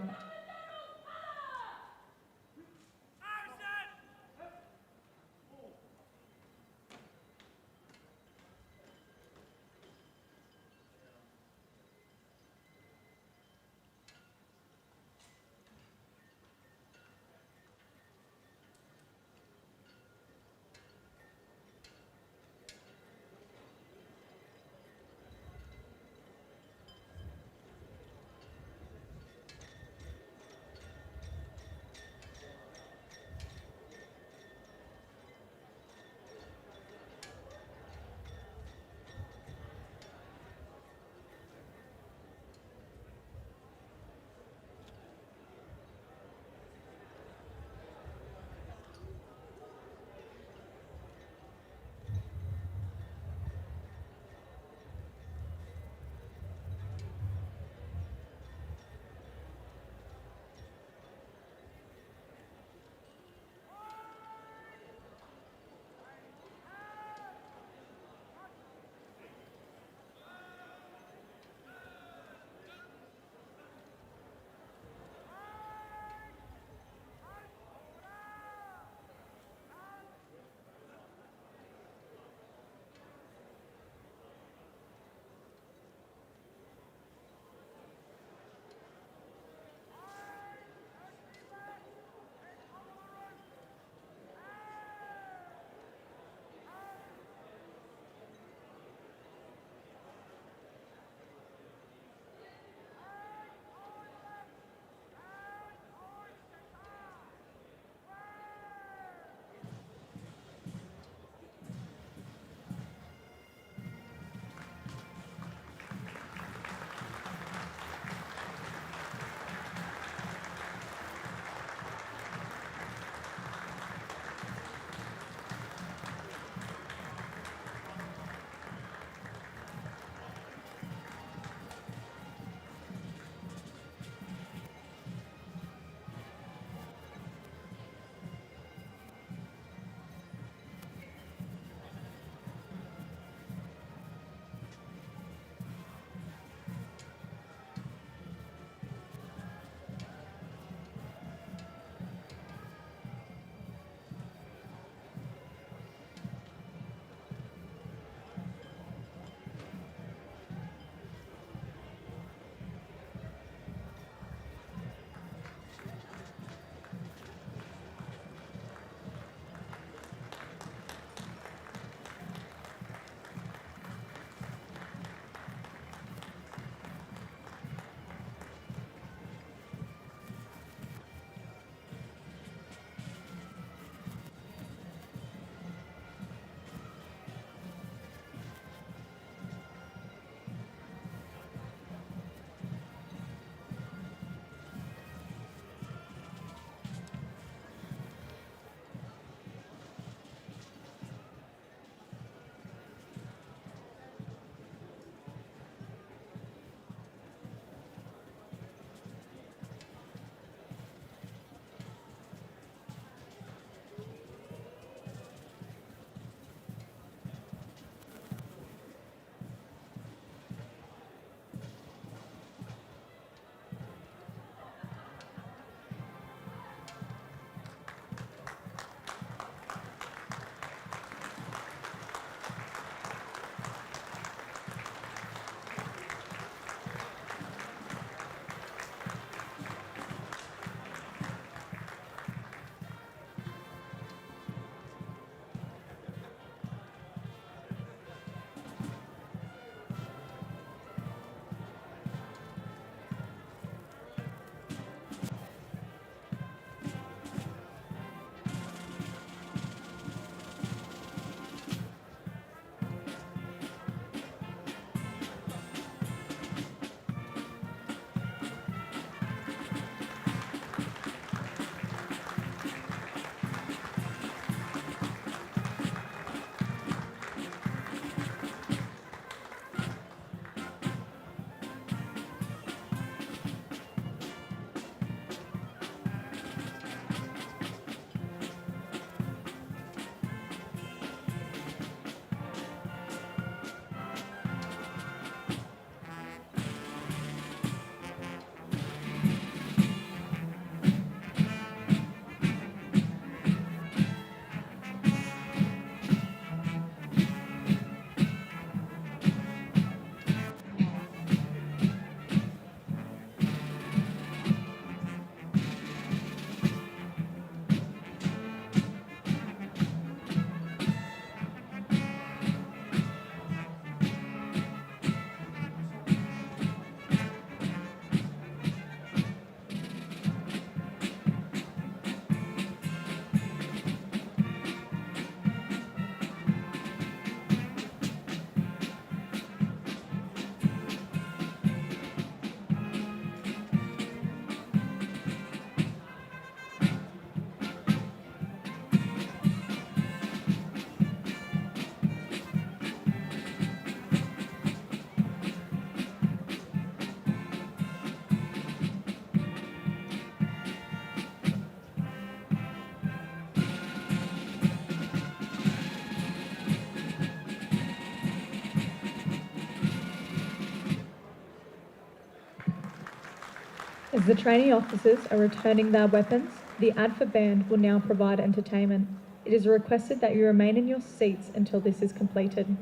Speaker 1: As the trainee officers are returning their weapons, the ADFA band will now provide entertainment. It is requested that you remain in your seats until this is completed.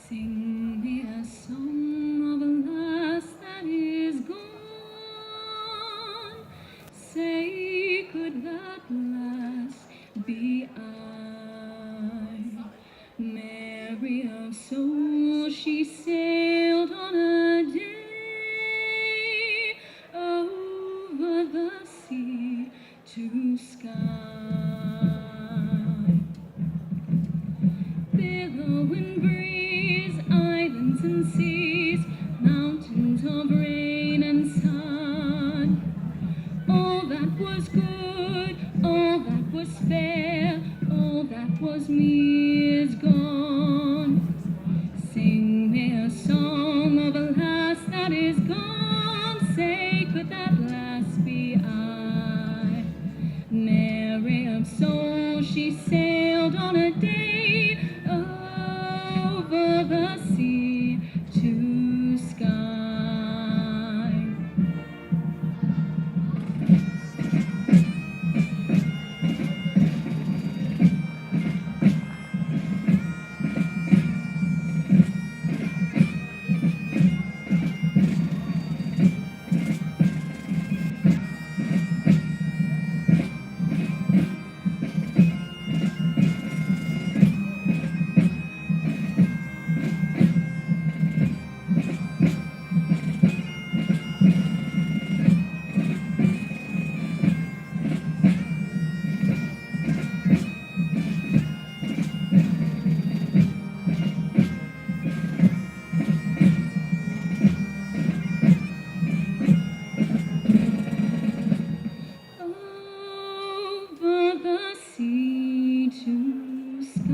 Speaker 3: Sing me a song of a lass that is gone. Say, could that lass be I? Mary of soul, she sailed on a day over the sea to sky. Billowing breeze, islands and seas, mountains of rain and sun. All that was good, all that was fair, all that was me is gone. Sing me a song of a lass that is gone. Say, could that lass be I? Mary of soul, she sailed on a day over the sea to sky. Over the sea to sky.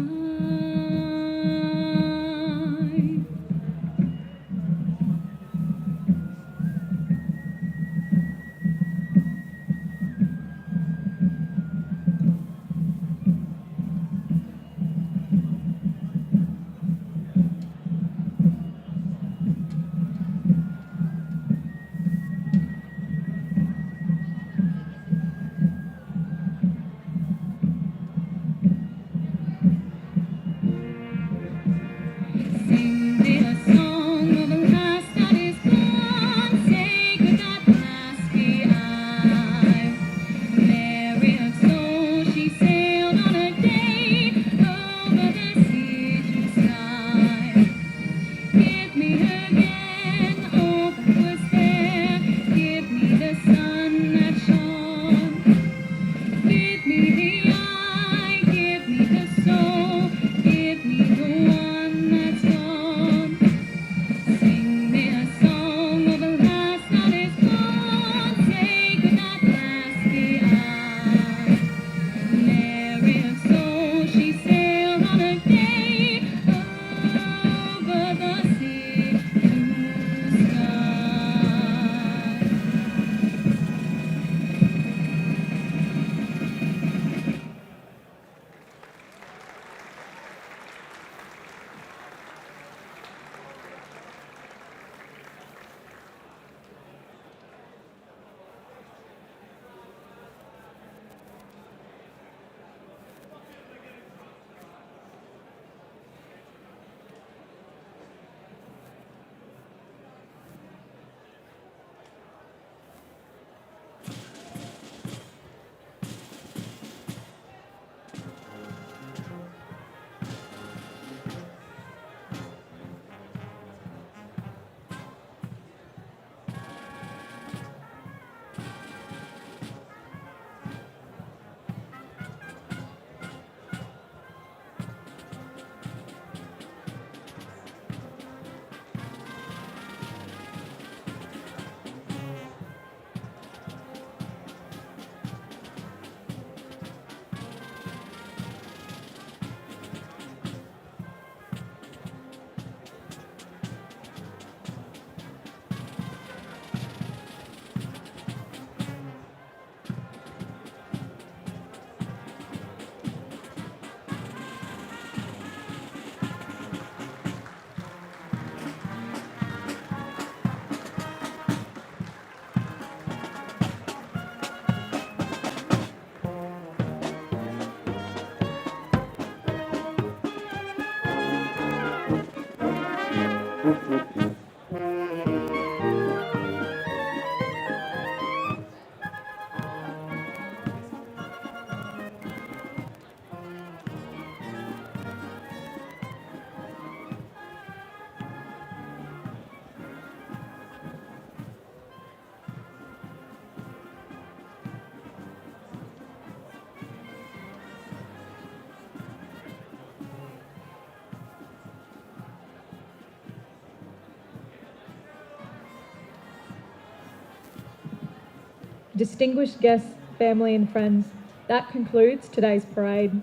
Speaker 1: Distinguished guests, family and friends, that concludes today's parade.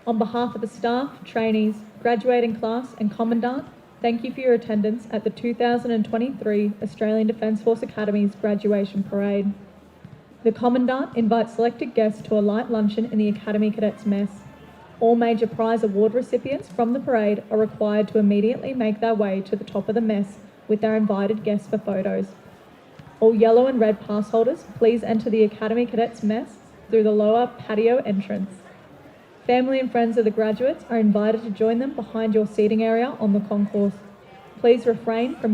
Speaker 1: On behalf of the staff, trainees, graduating class and Commandant, thank you for your attendance at the 2023 Australian Defence Force Academy's graduation parade. The Commandant invites selected guests to a light luncheon in the Academy Cadets Mess. All major prize award recipients from the parade are required to immediately make their way to the top of the mess with their invited guests for photos. All yellow and red pass holders, please enter the Academy Cadets Mess through the lower patio entrance. Family and friends of the graduates are invited to join them behind your seating area on the concourse. Please refrain from